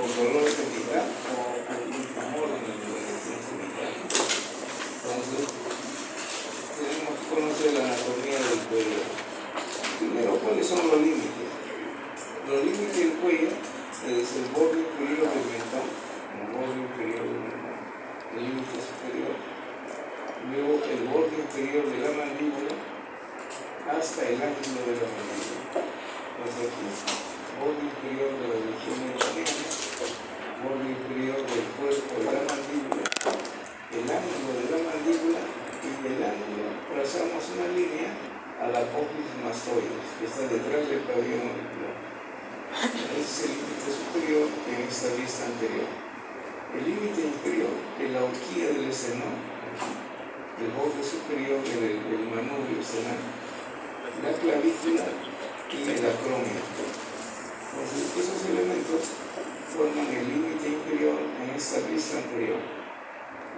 por dolor cervical o un tumor en el límite cervical. Entonces, tenemos que conocer la anatomía del cuello. Primero, ¿cuáles son los límites? Los límites del cuello es el borde inferior del mentón, el borde inferior del mentón, el límite superior, luego el borde inferior de la mandíbula hasta el ángulo de la mandíbula. Entonces aquí, borde inferior de la región meridiana, borde inferior del cuerpo de la mandíbula, el ángulo de la mandíbula y del ángulo trazamos una línea a la apófisis mastoides, que está detrás del pabellón auricular. Ese es el límite superior en esta vista anterior. El límite inferior es la horquilla del esternón, el borde superior del manubrio esternal, la clavícula y el acromio. Entonces, esos elementos forman el límite inferior en esta vista anterior.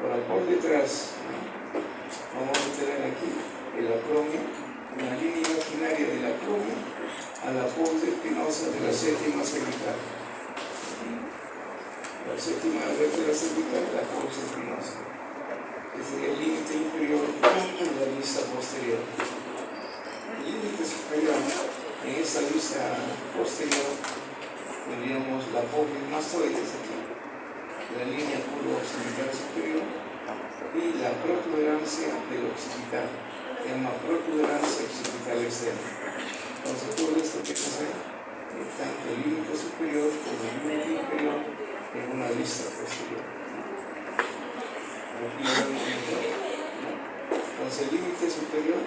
Ahora, por detrás, vamos a tener aquí el acromio, una línea imaginaria del acromio a la apófisis espinosa de la séptima cervical. La séptima vértebra cervical, la apófisis espinosa. Ese es el límite inferior en la vista posterior. El límite superior en esta vista posterior tendríamos la apófisis mastoides aquí, la línea curvo-occipital superior y la protuberancia del occipital, se llama protuberancia occipital externa. Entonces todo esto que se hace, tanto el límite superior como el límite inferior en una vista posterior. Entonces el límite superior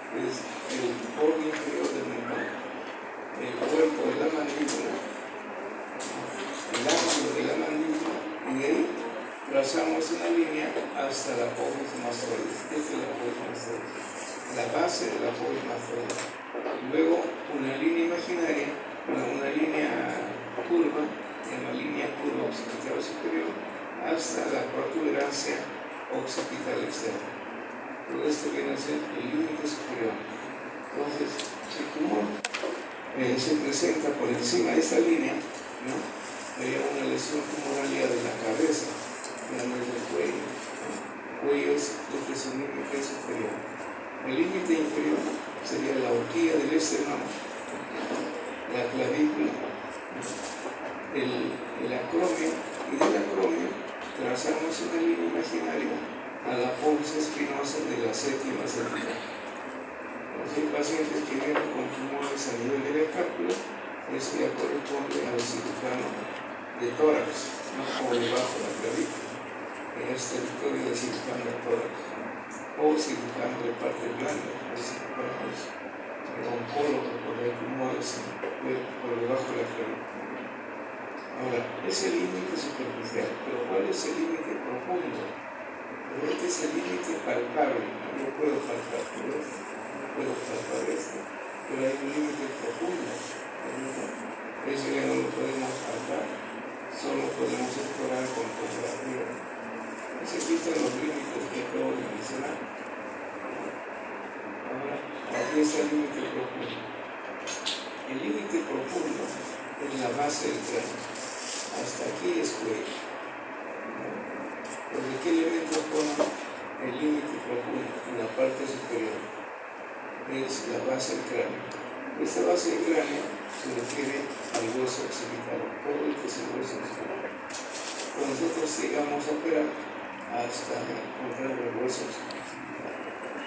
es el borde inferior del mentón, el cuerpo de la mandíbula, el ángulo de la mandíbula, y de ahí trazamos una línea hasta la apófisis mastoides. Esta es la apófisis mastoides, la base de la apófisis mastoides. Luego una línea imaginaria, una línea curva, una línea curva occipital superior, hasta la protuberancia occipital externa. Todo esto viene a ser el límite superior. Entonces, si el tumor se presenta por encima de esta línea, ¿no? Sería una lesión tumoral ya de la cabeza, ya no es del cuello. El cuello es lo que es un límite superior. El límite inferior sería la horquilla del esternón, la clavícula, el acromio, y del acromio trazamos una línea imaginaria a la apófisis espinosa de la séptima cervical. Hay pacientes que vienen con tumores a nivel de la cápsula, eso ya corresponde al cirujano de tórax, no por debajo de la clavícula, en el territorio del cirujano de tórax, o cirujano de parte blanda, el cirujano es el oncólogo, porque hay tumores por debajo de la clavícula. Ahora, ese límite superficial, pero ¿cuál es el límite profundo? Este es el límite palpable, no puedo palpar todo esto, no puedo palpar esto, pero hay un límite profundo, eso ya no lo podemos palpar, solo podemos explorar con tomografía. Se quitan los límites que acabo de mencionar. Ahora, aquí está el límite profundo. El límite profundo es la base del cráneo, hasta aquí es cuello. ¿De qué elementos forman el límite profundo en la parte superior? Es la base del cráneo. Esta base del cráneo se refiere al hueso occipital, todo el que es el hueso occipital. Cuando nosotros llegamos a operar hasta encontrar el hueso occipital,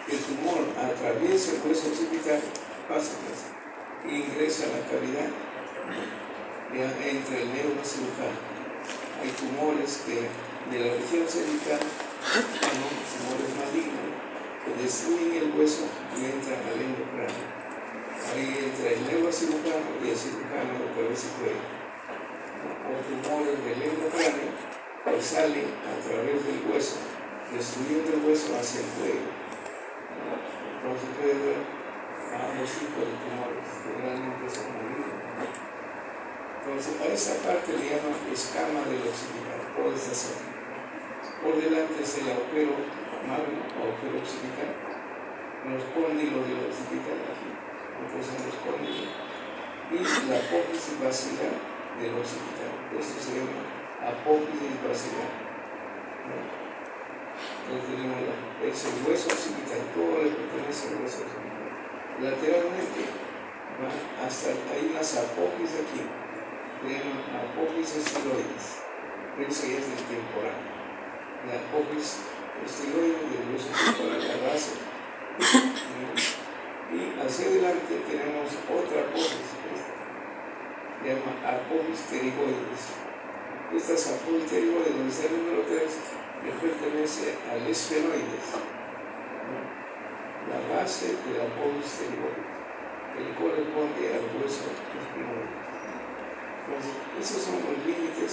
el tumor atraviesa el hueso occipital, pasa y ingresa a la cavidad ya entre el nervio cirujano. Hay tumores que de la región cervical, tumores malignos, que destruyen el hueso y entran al endocráneo. Ahí entra el nervio cirujano y el cirujano de cabeza y cuello. O tumores del endocráneo que salen a través del hueso, destruyendo el hueso hacia el cuello. Entonces puede ver a ambos tipos de tumores, generalmente son malignos. Entonces a esa parte le llaman escama del occipital, por esta zona. Por delante es el agujero magno o agujero occipital, los cóndilos del occipital aquí, entonces los cóndilos, y la apófisis basilar del occipital. Esto se llama apófisis basilar, ¿no? Entonces tenemos es el hueso occipital, todo le pertenece al hueso occipital. Lateralmente va hasta hay unas apófisis aquí, se llaman apófisis estiloides, pero eso ya es del temporal. La apófisis estiloide del hueso occipital, la base, ¿no? Y hacia adelante tenemos otra apófisis, se llama apófisis pterigoides. Estas apófisis pterigoides, donde está el número 3, le pertenece al esfenoides, ¿no? La base de la apófisis pterigoides, que le corresponde al hueso esfenoides. Entonces, esos son los límites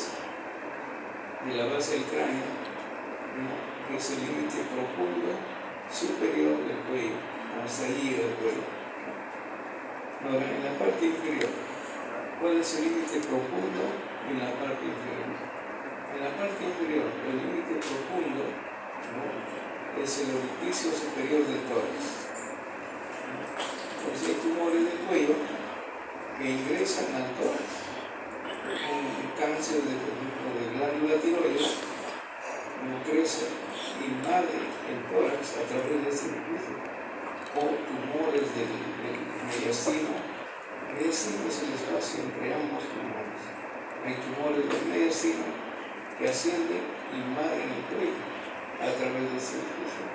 de la base del cráneo, ¿no? Que es el límite profundo superior del cuello, hasta allí del cuello. Ahora, en la parte inferior, ¿cuál es el límite profundo en la parte inferior? En la parte inferior, el límite profundo, ¿no? Es el orificio superior del tórax. Entonces hay tumores del cuello que ingresan al tórax. Un cáncer de glándula tiroides no crece, invade el tórax a través de este orificio. O tumores del mediastino. Mediastino es el espacio entre ambos tumores. Hay tumores del mediastino que ascienden y invaden el cuello a través de este orificio.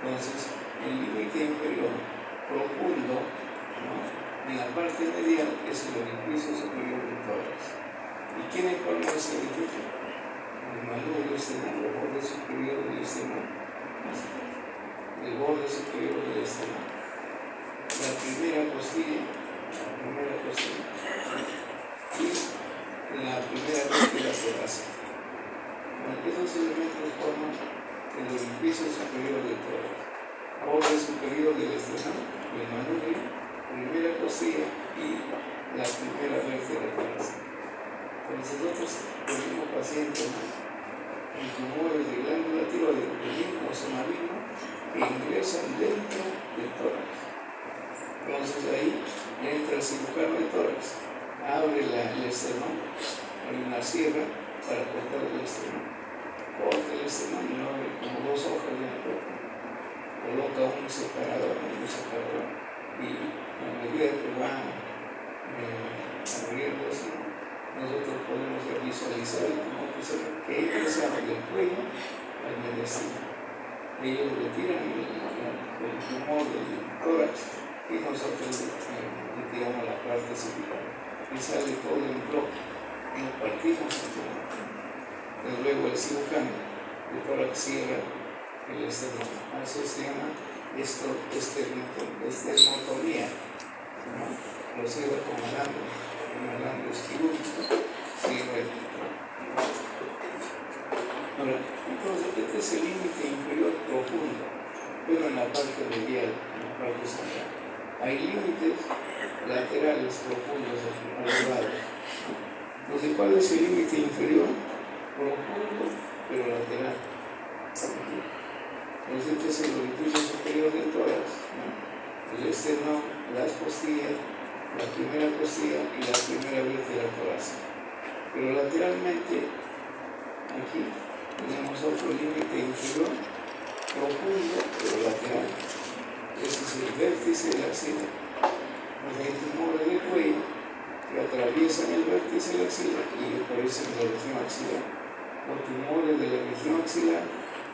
Entonces, el límite inferior profundo, ¿no? En la parte medial es el orificio superior del tórax. ¿Y quién forma ese orificio? El manubrio esternal, el borde superior del esternón. El borde superior del esternón. La primera costilla y la primera vértebra torácica. Esos elementos forman el orificio superior del tórax, borde superior del esternón, el manubrio, primera costilla y la primera vértebra torácica. Entonces nosotros tenemos pacientes con tumores de glándula tiroides, benigno o semimaligno, que ingresan dentro del tórax. Entonces ahí entra el cirujano del tórax, abre el esternón, hay una sierra para cortar el esternón, corta el esternón y lo abre como dos hojas de la puerta, coloca un separador y a medida que va abriendo así, nosotros podemos visualizar que ingresa del cuello al mediastino. Ellos retiran el tumor del tórax y nosotros retiramos la parte cervical y sale todo en bloque y nos partimos el tumor. Pero luego el cirujano de tórax cierra el esternón. Eso se llama esternotomía, ¿no? Lo cierra con alambre quirúrgico, cierra el tumor. Ahora, entonces este es el límite inferior profundo, pero en la parte medial, en la parte central. Hay límites laterales profundos a los lados. Entonces, ¿cuál es el límite inferior? Profundo, pero lateral. Entonces, este es el orificio superior del tórax, ¿no? El esternón, las costillas, la primera costilla y la primera vértebra torácica. Pero lateralmente, aquí tenemos otro límite inferior, profundo, pero lateral. Ese es el vértice de la axila. Hay tumores del cuello que atraviesan el vértice de la axila y aparecen en la región axilar. Los tumores de la región axilar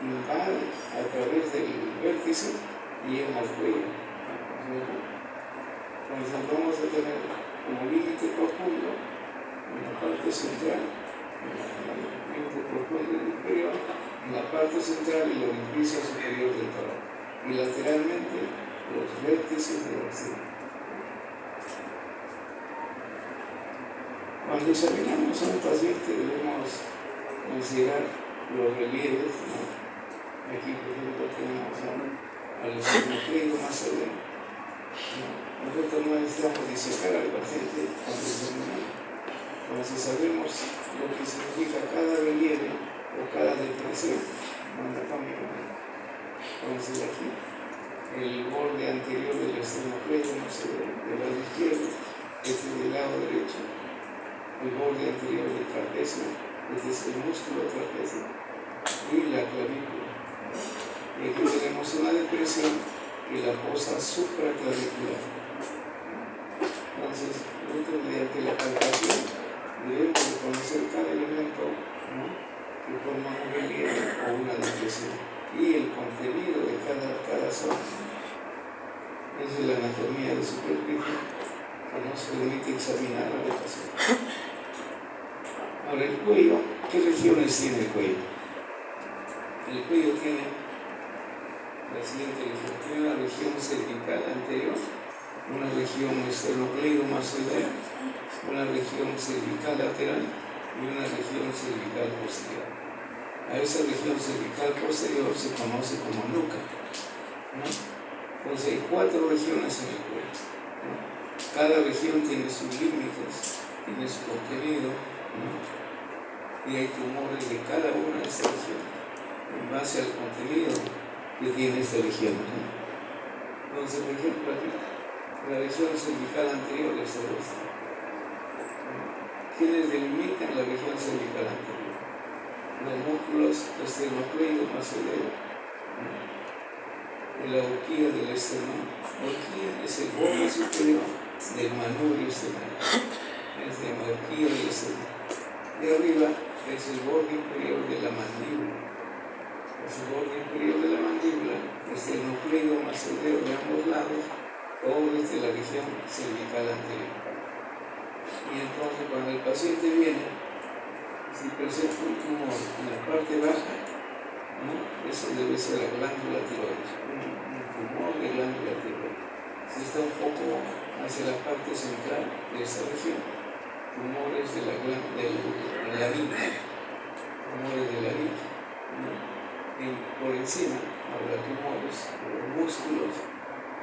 invaden a través del vértice y llegan al cuello. Entonces vamos a tener como límite profundo en la parte central, el límite profundo inferior, en la parte central el orificio superior del tórax y lateralmente los vértices de la axila. Cuando examinamos a un paciente debemos considerar los relieves, ¿no? Aquí por ejemplo tenemos al esternocleido más severo, ¿no? Nosotros no necesitamos disecar al paciente cuando examinamos. Entonces sabemos lo que significa cada relieve o cada depresión anatómica. Entonces aquí el borde anterior del esternocleido más severo del lado izquierdo, este del lado derecho, el borde anterior del trapecio, este es el músculo trapecio, y la clavícula. Y aquí tenemos una depresión que la fosa supraclavicular. Entonces, mediante la palpación debemos de conocer cada elemento, ¿no?, que forma un relieve o una depresión, y el contenido de cada zona. Esa es la anatomía de superficie que nos permite examinar a la paciente. Ahora, el cuello, ¿qué regiones tiene el cuello? El cuello tiene la siguiente región. Tiene una región cervical anterior, una región esternocleidomastoidea, una región cervical lateral y una región cervical posterior. A esa región cervical posterior se conoce como nuca, ¿no? Entonces hay 4 regiones en el cuello, ¿no? Cada región tiene sus límites, tiene su contenido, ¿no? Y hay tumores de cada una de estas regiones en base al contenido que tiene esta región, ¿no? Entonces, por ejemplo, aquí la región cervical anterior es esta. ¿Quiénes delimitan la región cervical anterior? Los músculos esternocleidomastoideo, la horquilla del esternón. La horquilla es el borde superior del manubrio esternal, es de la horquilla del esternón. De arriba es el borde inferior de la mandíbula. Es el borde inferior de la mandíbula, esternocleidomastoideo de ambos lados, o desde la región cervical anterior. Y entonces, cuando el paciente viene, si presenta un tumor en la parte baja, ¿no?, eso debe ser la glándula tiroides, un tumor de glándula tiroides. Si está un poco hacia la parte central de esta región, tumores de la laringe, tumores de laringe, ¿no? Y por encima habrá tumores de los músculos,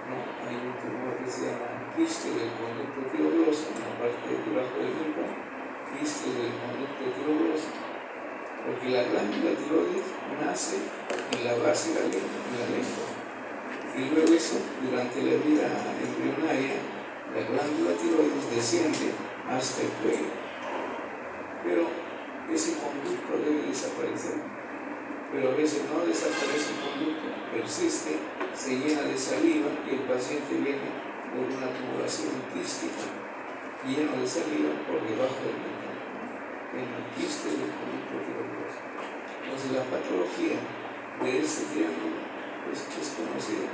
¿no? Hay un tumor que se llama quiste del conducto tirogloso, en la parte de debajo del mentón, quiste del conducto tirogloso, porque la glándula tiroides nace en la base de la lengua, y luego eso, durante la vida embrionaria, la glándula tiroides desciende hasta el cuello, pero ese conducto debe desaparecer, pero a veces no desaparece el conducto, persiste, se llena de saliva y el paciente viene por una tumoración quística lleno de saliva por debajo del mentón, en el quiste del conducto tiroides. Entonces la patología de este triángulo es conocida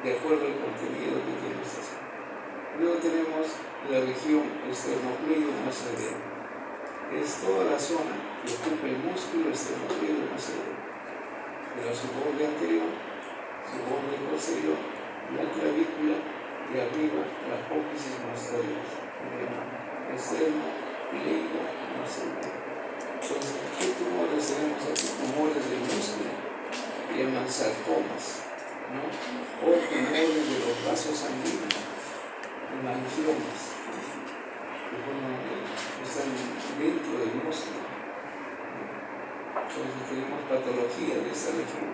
de acuerdo al contenido que tiene esta zona. Luego tenemos la región esternocleidomastoidea. Es toda la zona que ocupa el músculo esternocleidomastoideo, pero su borde anterior, su borde posterior, la clavícula y arriba la apófisis mastoidea, esternocleidomastoidea. Entonces, ¿qué tumores tenemos aquí? Tumores del músculo, que llaman sarcomas, ¿no?, o tumores de los vasos sanguíneos, hemangiomas, que están dentro del músculo. Entonces tenemos patología de esta región.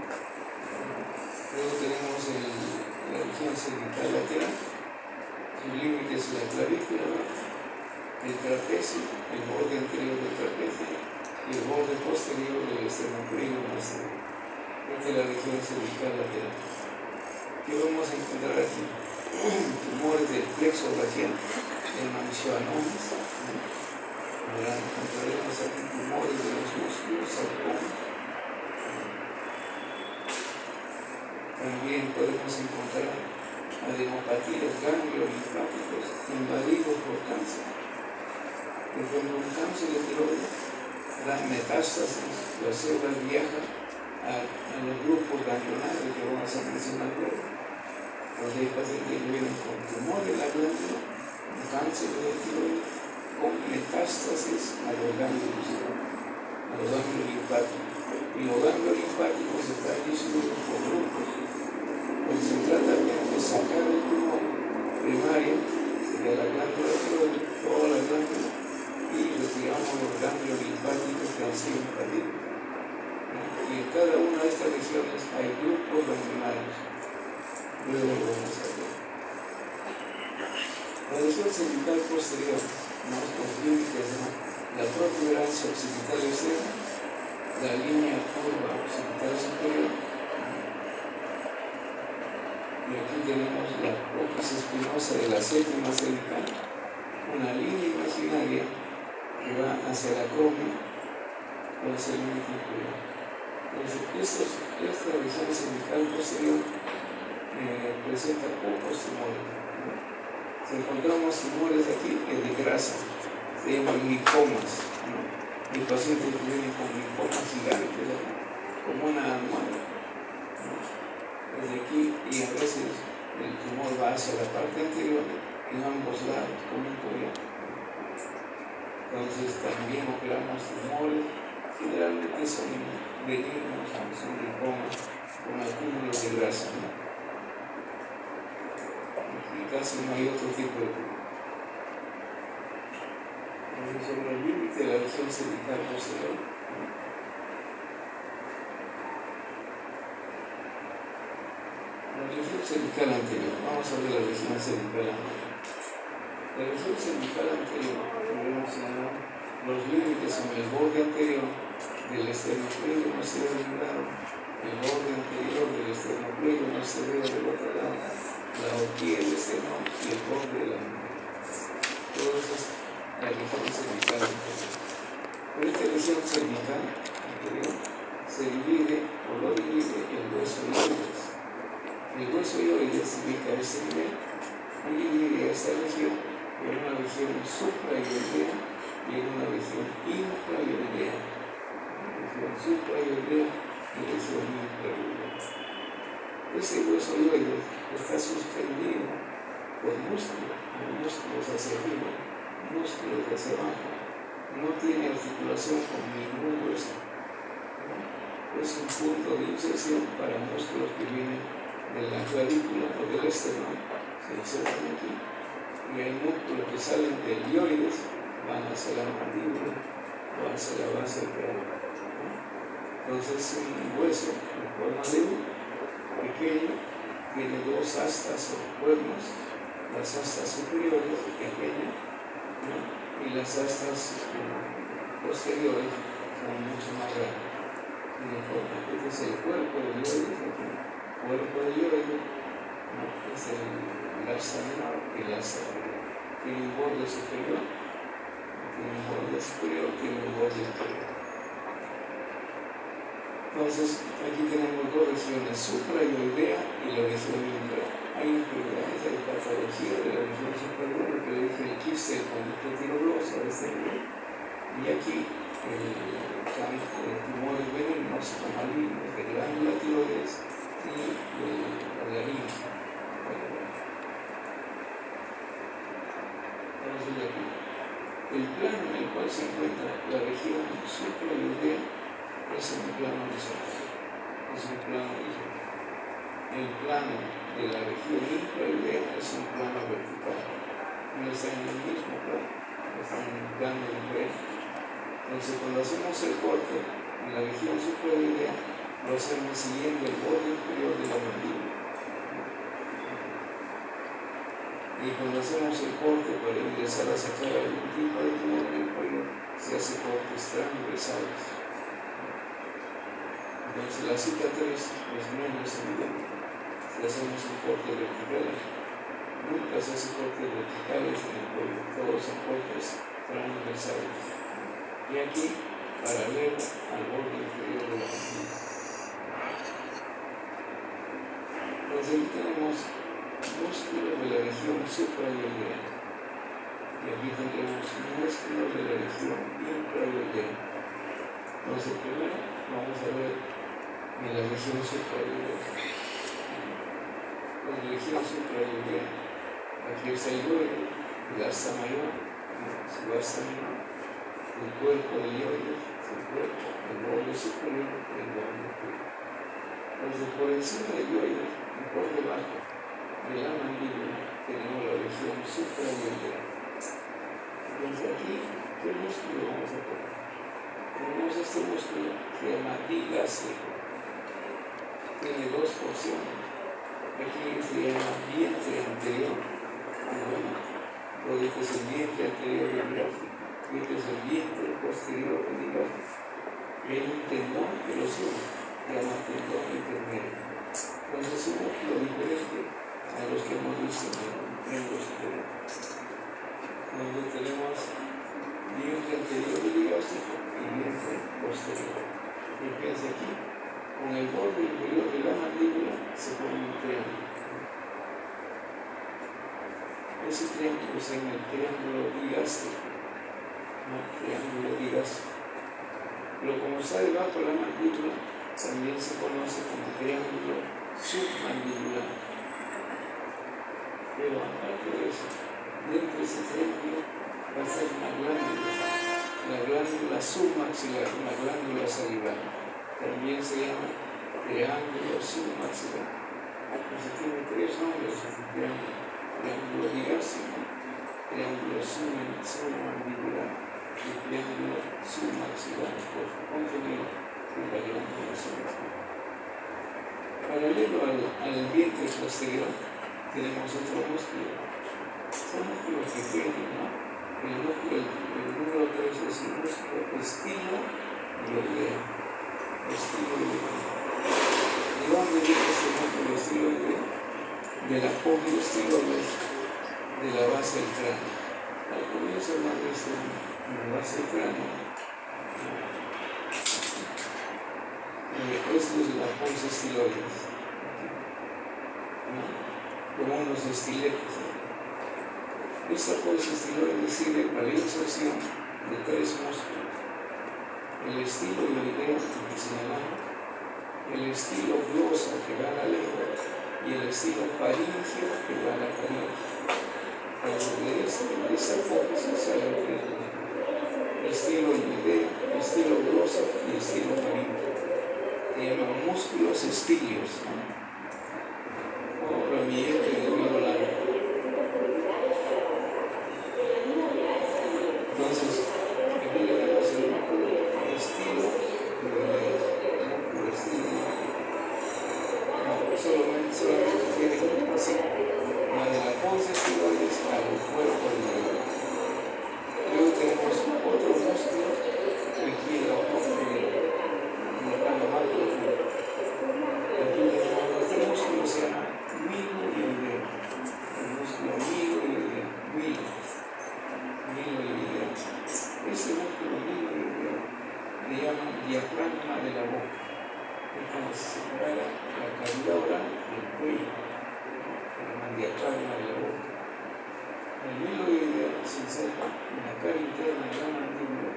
Luego tenemos la región cervical lateral, su límite es la clavícula, el trapecio, el borde anterior del trapecio y el borde posterior del esternocleidomastoideo. Esta es la región cervical lateral. ¿Qué vamos a encontrar aquí? Tumores del plexo brachial, hemangiomas, encontraremos aquí tumores de los músculos, sarcomas. También podemos encontrar adenopatías, ganglios linfáticos invadidos por cáncer. Que cuando un cáncer de tiroides da metástasis, las células viajan a los grupos ganglionarios que vamos a mencionar luego. Entonces hay pacientes que vienen con tumor de la glándula, con cáncer de tiroides, con metástasis a los ganglios linfáticos. Y los ganglios linfáticos están distribuidos por grupos. Entonces se trata de sacar el tumor primario de la glándula tiroides, toda la glándula, y retiramos los ganglios linfáticos que han sido invadidos. Y en cada una de estas regiones hay grupos ganglionarios. Luego lo vamos a ver. La región cervical posterior Los límites, ¿no? La protuberancia occipital externa, la línea curva occipital superior, y aquí tenemos la apófisis espinosa de la séptima cervical, una línea imaginaria que va hacia la acrómia, hacia el límite inferior. Entonces, esta región cervical posterior presenta pocos tumores, ¿no? Si encontramos tumores aquí, es de grasa, se llaman linfomas, ¿no? El paciente viene con linfomas gigantes, ¿no? Como una almohada, ¿no? Desde aquí, y a veces el tumor va hacia la parte anterior, en ambos lados, como un collar. Entonces también operamos tumores, generalmente son benignos, son linfomas, con acúmulos de grasa, ¿no? Aquí casi no hay otro tipo de tumor. Sobre el límite de la región cervical posterior, la región cervical anterior, vamos a ver la región cervical anterior. La región cervical anterior, los límites son el borde anterior del esternocleido macedero de un lado, el borde anterior del esternocleido macedero del otro lado, la horquilla del esternón y el borde de la nuca. Todo eso es la región cervical anterior. Pero esta región cervical anterior se divide o lo divide el hueso ioides. El hueso ioides se ubica a este nivel y divide esta región en una región supraioidea y en una región infraioidea. Región supraioidea y región infraioidea. Ese hueso ioides está suspendido por músculos hacia arriba, músculos hacia abajo. No tiene articulación con ningún hueso. Es un punto de inserción para músculos que vienen de la clavícula o del esternón, se insertan aquí, y hay músculos que salen del ioides, van hacia la mandíbula o hacia la base del cráneo. Entonces es un hueso en forma de U, pequeño, tiene dos astas o cuernos, las astas superiores pequeñas, ¿no? Y las astas posteriores son mucho más grandes. Este es el cuerpo del ioides, el cuerpo del ioides, ¿no? Es el asa menor y el asa superior. Tiene un borde superior, tiene un borde inferior. Entonces, aquí tenemos dos regiones, supraioidea y la región inferior. Hay enfermedades de patología de la región superior, lo que le dije, el quiste del conducto tiroideoso a este nivel. Y aquí tumores venenosos o malignos de glándula tiroides y de la laringe. Entonces, aquí, el plano en el cual se encuentra la región supraioidea es un plano horizontal. El plano de la región infraioidea es un plano vertical. No está en el mismo plano, está en un plano inverso. Entonces, cuando hacemos el corte en la región supraioidea, lo hacemos siguiendo el borde inferior de la mandíbula. Y cuando hacemos el corte para ingresar a sacar algún tipo de tumor en el cuello, se hace cortes transversales. Entonces, la cicatriz es menos evidente si hacemos un corte vertical. Nunca se hace cortes verticales en el cuello, todos son cortes transversales. Y aquí, paralelo al borde inferior de la mandíbula. Entonces, aquí tenemos músculos de la región supraioidea. Y aquí tendremos músculos de la región infraioidea. Entonces, primero vamos a ver en la región supraioidea. En la región supraioidea, aquí está el ioides, el asa mayor, su asa menor, el cuerpo del ioides, el cuerpo, el borde superior y el borde inferior. Entonces, por encima del ioides y por debajo de la mandíbula tenemos la región supraioidea. Entonces, aquí, ¿qué músculo vamos a poner? Tenemos este músculo que se llama digástrico. Tiene dos porciones. Aquí se llama vientre anterior, Porque este es el vientre anterior del gástrico, y este es el vientre posterior del gástrico. Y hay un tendón que lo sube, se llama tendón intermedio. Entonces es un músculo diferente a los que hemos visto en el miembro superior. Entonces tenemos vientre anterior del gástrico y vientre posterior. Y fíjense aquí, con el borde inferior de la mandíbula se pone un triángulo. Ese triángulo se llama el triángulo digástrico, ¿no? Triángulo digástrico. Pero como está debajo de la mandíbula, también se conoce como triángulo submandibular. Pero aparte de eso, dentro de ese triángulo va a ser una glándula, la glándula submaxilar, una glándula salivar. También se llama triángulo submaxilar. Entonces tiene tres nombres: triángulo digástrico, triángulo submandibular y triángulo submaxilar, por su contenido en la glándula submaxilar. Paralelo al vientre posterior tenemos otro músculo. Son músculos pequeños, ¿no? El número 3 es el músculo estiloideo. ¿De dónde viene este músculo estiloideo? De la polioestiloides de la base del cráneo. Al comienzo más de en la base del cráneo, esto es la pons estiloides, ¿no? Como unos estiletes. Esta pons estiloides sirve para la inserción de tres músculos: el estiloideo que señalamos, el estilo glosa que va a la lengua y el estilo faríngeo que va a la faringe. De esa pons sale el tres músculos: estiloideo, estilo glosa y estilo faríngeo. Se llaman músculos estilios, ¿no? O ramillete de oído largo. Entonces, aquí le damos el músculo estilo, solamente tiene un así, la de la pons estiloides al cuerpo del dedo. Luego tenemos otro músculo que aquí en la mano más profunda. Aquí tenemos este músculo, se llama miloideo. El músculo miloideo. Este músculo miloideo le llaman diafragma de la boca. Es como si se separa la cavidad oral del cuello. Se llama diafragma de la boca. El miloideo se inserta en la cara interna de la mandíbula.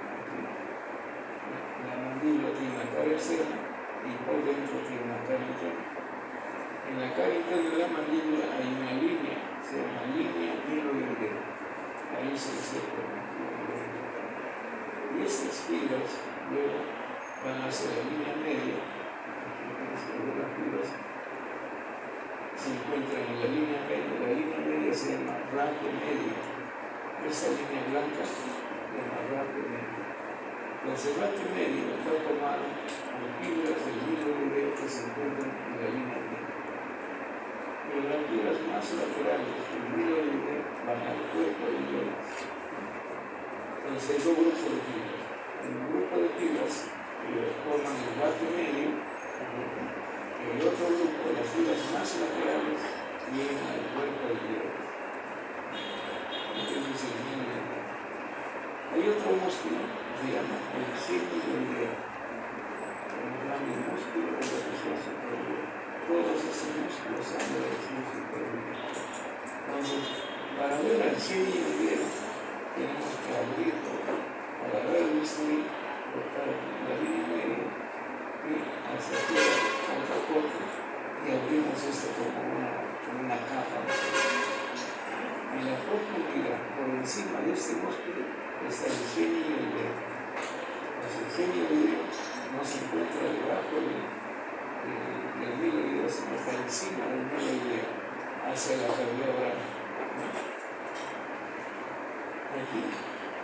La mandíbula tiene una cara externa y por dentro tiene una cara interna. En la cara interna de la mandíbula hay una línea, se llama línea miloidea. Ahí se inserta el miloideo. Y estas fibras luego van hacia la línea media. Las fibras se encuentran en la línea media. La línea media se llama radio medio. Esta línea blanca se llama radio medio. Entonces el radio medio está formado por fibras del miloideo que se encuentran en la línea media. Pero las fibras más laterales del miloideo van al cuerpo del dedo. Entonces hay dos grupos de fibras. Un grupo de fibras que forman el radio medio, y el otro grupo, las fibras más laterales, llegan al cuerpo del dedo. Entonces es el miloideo. Hay otro músculo que se llama el semioideo. Un gran músculo de la región superior. Todos estos músculos son de la región superior. Entonces, para ver al semioideo, tenemos que abrirlo, agarrar el bisturí, cortar la línea media y hacia aquí otro corte y abrimos esto como una capa. En la profundidad, por encima de este músculo, está el semioideo. Entonces, el semioideo no se encuentra debajo del miloideo, sino está encima del miloideo, hacia la cavidad oral. Aquí,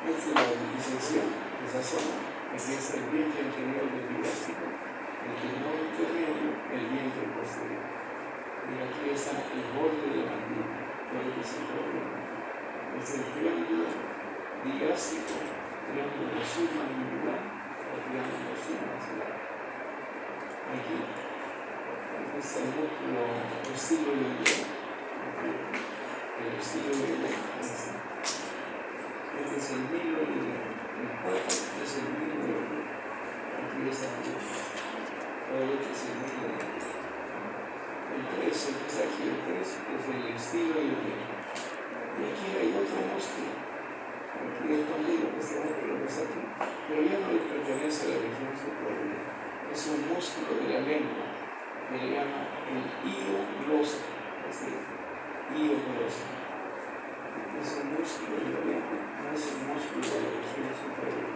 esta es la disección de esa zona. Aquí está el vientre anterior del digástrico, el tendón intermedio, el vientre posterior. Y aquí está el borde de la mandíbula, todo lo que es el borde de la mandíbula. es el triángulo diástico, triángulo submandibular o triángulo submaxilar. Aquí está el músculo estiloideo, el estiloideo. Este es el miloideo, el 4 es el miloideo, aquí está el otro es el miloideo. El 3, el que está aquí, el 3 es el estiloideo. Y aquí hay otro músculo, aquí el condilo, este músculo que está aquí, pero ya no le pertenece a la región superior. Es un músculo de la lengua que le llama el io glosa, es decir, io glosa. Es un músculo de la lengua, no es un músculo de la región superior.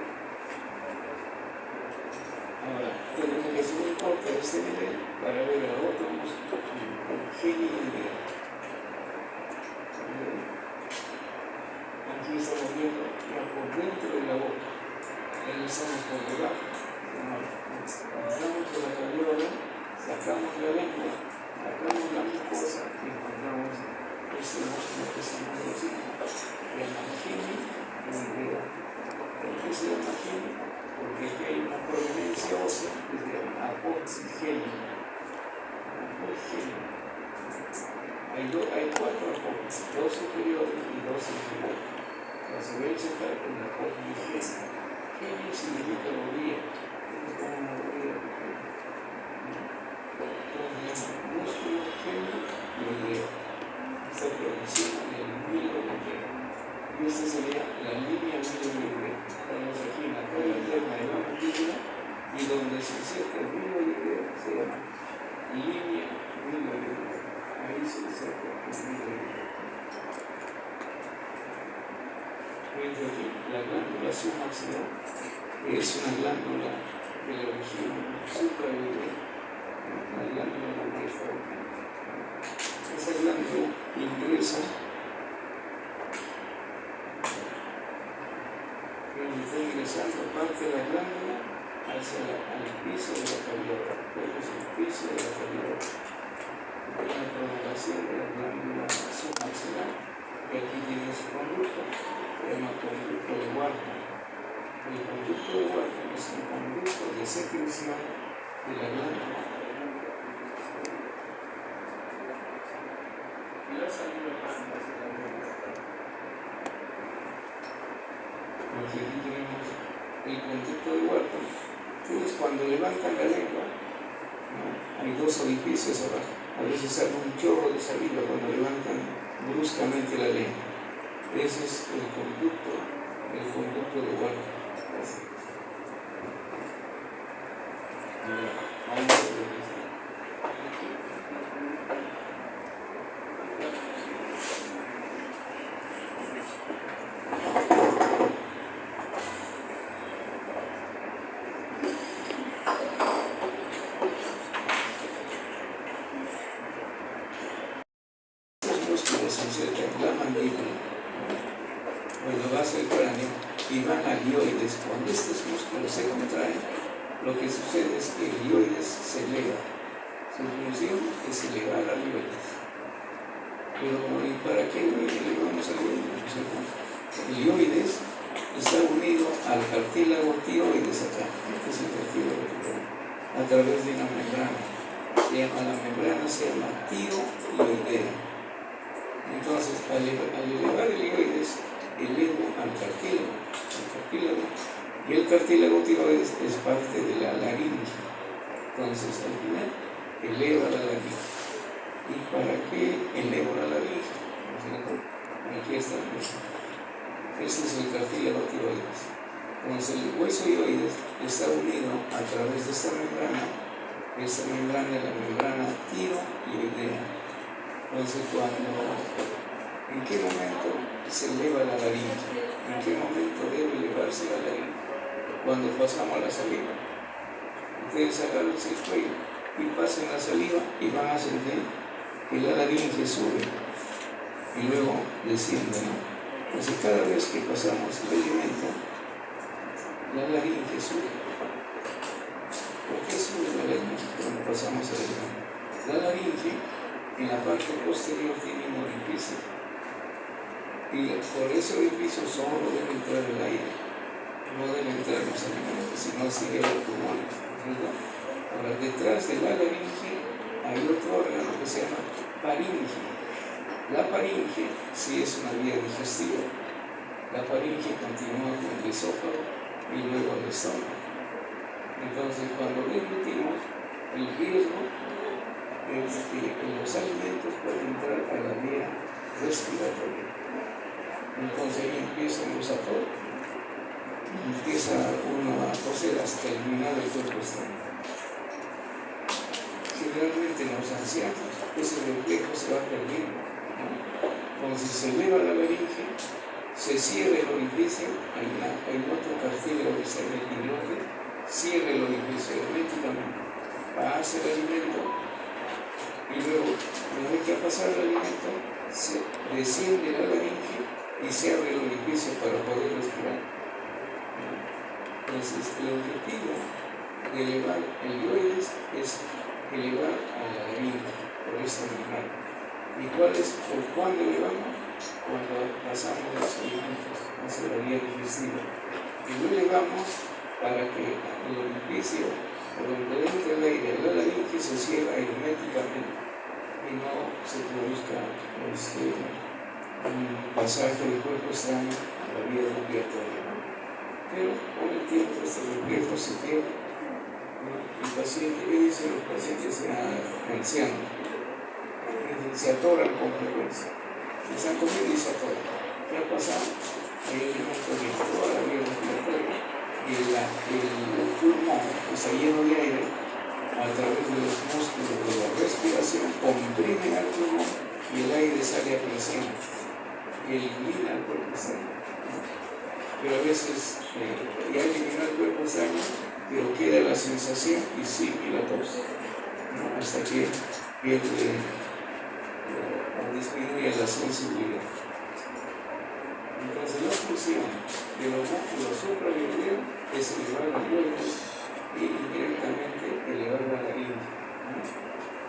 Ahora, tenemos que hacer un corte de este nivel para ver el otro músculo, el genioideo. Aquí estamos viendo ya por dentro de la boca, ya no estamos por debajo. Entramos por la cavidad, sacamos la lengua, sacamos la mucosa y encontramos este músculo que se llama así, se llama genioideo. ¿Por qué se llama genio? Porque aquí hay una prominencia ósea que se llama apoxigenio. Hay 4 apófisis, 2 superiores y 2 inferiores. Se ve el checar con la apoxigenio. Genio significa rodilla. Músculo genioideo. Está por encima del miloideo. Y esta sería la línea miloidea. Estamos aquí en la cola interna de la mandíbula y donde se inserta el miloideo se llama línea miloidea. Ahí se inserta el miloideo. Veis aquí la glándula submaxilar, que es una glándula de la región supraoidea. La glándula que está aquí. Esa glándula ingresa está ingresando parte de la glándula hacia el piso de la cavidad. Este es el piso de la cavidad. Hay una prolongación de la glándula submaxilar, que aquí tiene su conducto, se llama conducto de Wharton. El conducto de Wharton es un conducto de secreción de la glándula. Y la salida pasa hacia la glándula. Porque aquí tenemos el conducto de Wharton. Entonces, cuando levantan la lengua, ¿no? Hay 2 orificios abajo. A veces sale un chorro de saliva cuando levantan bruscamente la lengua. Ese es el conducto de Wharton. Vamos a ver esto. Se inserta en la mandíbula, cuando va hacia el cráneo y van a hioides. Cuando estos músculos se contraen, lo que sucede es que el hioides se eleva. Su función es elevar al hioides. Pero ¿para qué elevamos al hioides? El hioides está unido al cartílago tiroides acá. Este es el cartílago tiroides. A través de una membrana. La membrana se llama tiroidea. Entonces, al elevar el hioides, elevo al cartílago, y el cartílago tiroides es parte de la laringe. Entonces, al final, eleva la laringe. ¿Y para qué elevo la laringe? Aquí está. Este es el cartílago tiroides. Entonces, el hueso hioides está unido a través de esta membrana. Esta membrana es la membrana tiroidea. Entonces, ¿en qué momento se eleva la laringe? ¿En qué momento debe elevarse la laringe? Cuando pasamos la saliva. Ustedes agarran el cuello y pasan la saliva y van a sentir que la laringe sube y luego desciende, ¿no? Entonces, cada vez que pasamos el alimento, la laringe sube. ¿Por qué sube la laringe cuando pasamos el alimento? La laringe en la parte posterior tiene un orificio. Y por ese orificio solo debe entrar el aire, no deben entrar los alimentos, sino sigue los pulmones, ¿verdad? Ahora, detrás de la laringe hay otro órgano que se llama faringe. La faringe sí es una vía digestiva. La faringe continúa con el esófago y luego el estómago. Entonces, cuando deglutimos, el riesgo es que los alimentos pueden entrar a la vía respiratoria. Entonces ahí empiezan los atoros, empieza uno a toser hasta eliminar el cuerpo extraño. Generalmente en los ancianos ese reflejo se va perdiendo, ¿no? Entonces se eleva la laringe, se cierra el orificio, hay otro cartílago que se llama el islote, cierra el orificio herméticamente, pasa el alimento y luego, una vez que ha pasado el alimento, se desciende la laringe y se abre el orificio para poder respirar. Entonces, el objetivo de elevar el hioides es elevar a la laringe por esta membrana. ¿Y cuál es? ¿Por cuándo elevamos? Cuando pasamos los alimentos hacia la vía digestiva. Y lo elevamos para que el orificio por donde entra el aire a la laringe se cierra herméticamente y no se produzca un pasaje del cuerpo extraño a la vía respiratoria, ¿no? Pero con el tiempo este reflejo se pierde, ¿no? El paciente, ¿qué dicen los pacientes ancianos? Se atoran con frecuencia, están comiendo y se atoran. ¿Qué ha pasado? Hay alimento que toda la vía respiratoria y el pulmón que está lleno de aire a través de los músculos de la respiración comprime al pulmón y el aire sale a presión y elimina el cuerpo extraño. Pero a veces ya elimina el cuerpo extraño, pero queda la sensación y sigue la tos, ¿no? Hasta que pierde o disminuye la sensibilidad. Entonces la función de los músculos supraglutinos es elevar los hioides y indirectamente elevar la laringe, ¿no?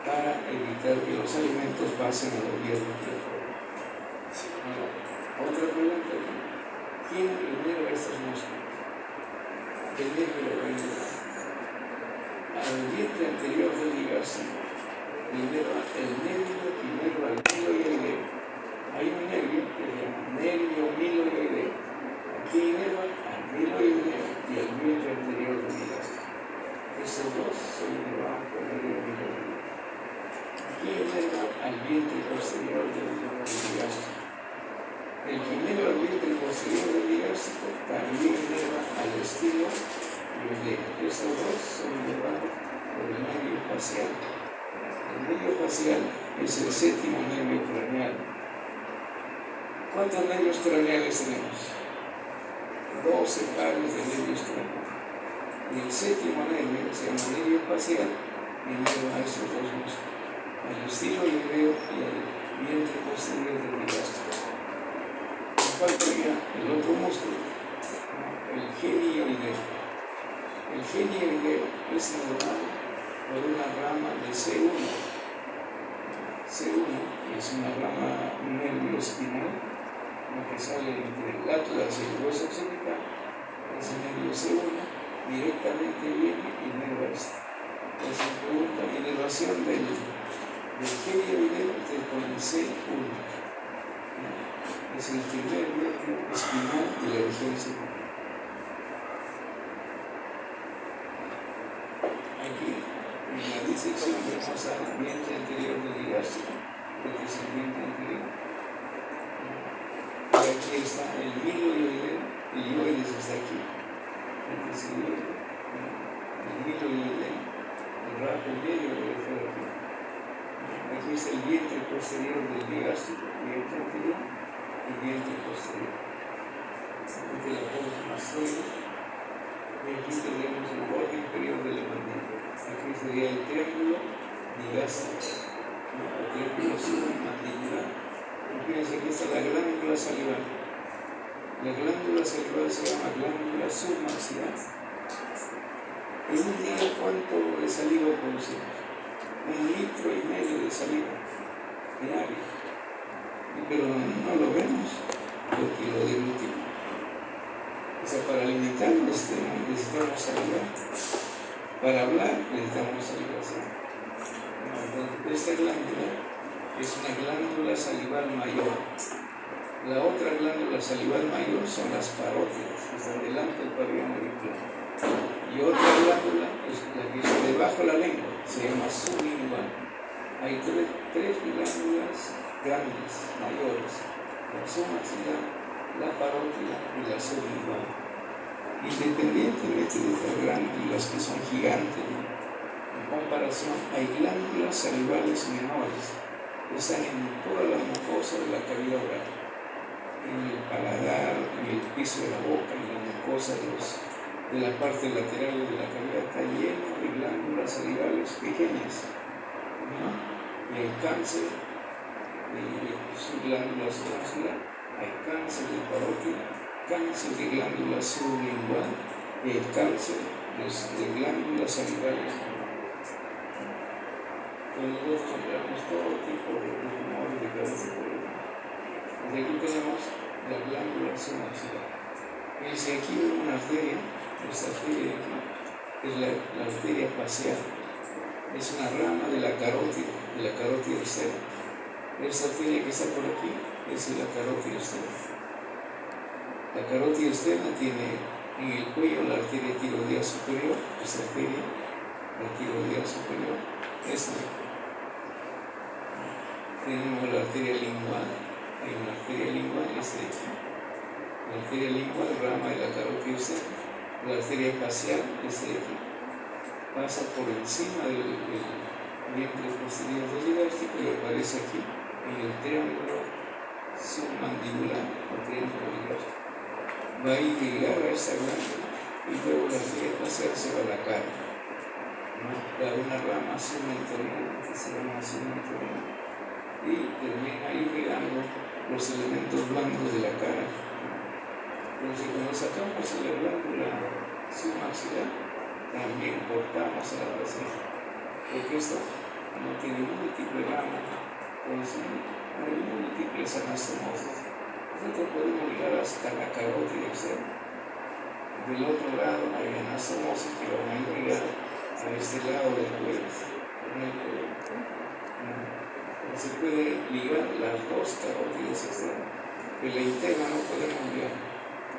Para evitar que los alimentos pasen a la vía respiratoria. Otra pregunta aquí. ¿Quién inerva estos músculos? El nervio radial. Al diente anterior del digástrico inerva el nervio que inerva el miloioideo. Hay un nervio que se llama nervio miloioideo. Aquí inerva al miloioideo y al vientre anterior del digástrico. Estos dos son inervados por el nervio miloioideo. Aquí inerva al vientre posterior del digástrico. El que inerva al vientre posterior del digástrico también inerva al estilo ioideo. Estos dos son inervados por el nervio facial. El nervio facial es el séptimo nervio craneal. ¿Cuántos nervios craneales tenemos? 12 pares de nervios craneales. Y el séptimo nervio se llama nervio facial y inerva a estos dos músculos, al estilo ioideo y al vientre posterior del digástrico. Faltaría el otro músculo, el genioideo. El genioideo es inervado por una rama de C1. C1 es una rama nervio espinal, que sale entre el atlas y el hueso occipital. Ese nervio C1 directamente viene y inerva esto. Entonces pregunta, inervación del genioideo con el C1. Es el primer nervio espinal de la región cervical. Aquí, en la disección, vemos al vientre anterior del digástrico, que es el vientre anterior. Y aquí está el miloioideo, el hioides está aquí. Este es el miloioideo, el rajo medio de la aquí. Aquí está el vientre posterior del digástrico, vientre anterior y vientre posterior. Aquí la pongo más suave. Y aquí tenemos el borde inferior de la mandíbula. Aquí sería el triángulo digástrico, el triángulo submandibular. Fíjense que esta es la glándula salival. La glándula salival se llama glándula submaxilar. En un día, ¿cuánto de saliva producimos? 1,5 litros de saliva diaria. Pero no lo vemos. epitiloglútico. O sea, para alimentarnos necesitamos saliva. Para hablar necesitamos salivación. Entonces, esta glándula es una glándula salival mayor. La otra glándula salival mayor son las parótidas, que están delante del pabellón auricular. Y otra glándula es la que está debajo de la lengua, se llama sublingual. Hay tres glándulas grandes, mayores: la submaxilar, la parótida y la sublingual. Independientemente de estas glándulas que son gigantes, en comparación hay glándulas salivales menores que están en toda la mucosa de la cavidad oral, en el paladar, en el piso de la boca, en la mucosa de la parte lateral de la cavidad. Está lleno de glándulas salivales pequeñas, ¿no? Y hay cáncer de su glándula submaxilar, hay cáncer de parótida, cáncer de glándula sublingual y el cáncer de glándulas salivales. Entonces nosotros encontramos todo tipo de tumores de cabeza por el mundo. Desde aquí tenemos la glándula submaxilar. Fíjense, aquí vemos una arteria, esta arteria de aquí, que es la arteria facial. Es una rama de la carótida externa. Esta arteria que está por aquí es la carótida externa. La carótida externa tiene en el cuello la arteria tiroidea superior, esta arteria, la tiroidea superior, esta. Tenemos la arteria lingual, hay una arteria lingual, esta de aquí. La arteria lingual, rama de la carótida externa. La arteria facial, esta de aquí, pasa por encima del vientre posterior del digástrico y aparece aquí en el triángulo submandibular o triángulo digástrico. Va a irrigar a esta glándula y luego la arteria facial se va a la cara, ¿no? Da una rama submentoriana que se llama submentoriana y termina irrigando los elementos blandos de la cara. Entonces, cuando sacamos la glándula submaxilar, también cortamos a la paciente, porque esto no tiene múltiples ramas, entonces hay múltiples anastomosis. Nosotros podemos llegar hasta la carótida externa. Del otro lado hay anastomosis que van a llegar a este lado del cuello. Se puede ligar las dos carótidas externas, pero la interna no podemos ligar.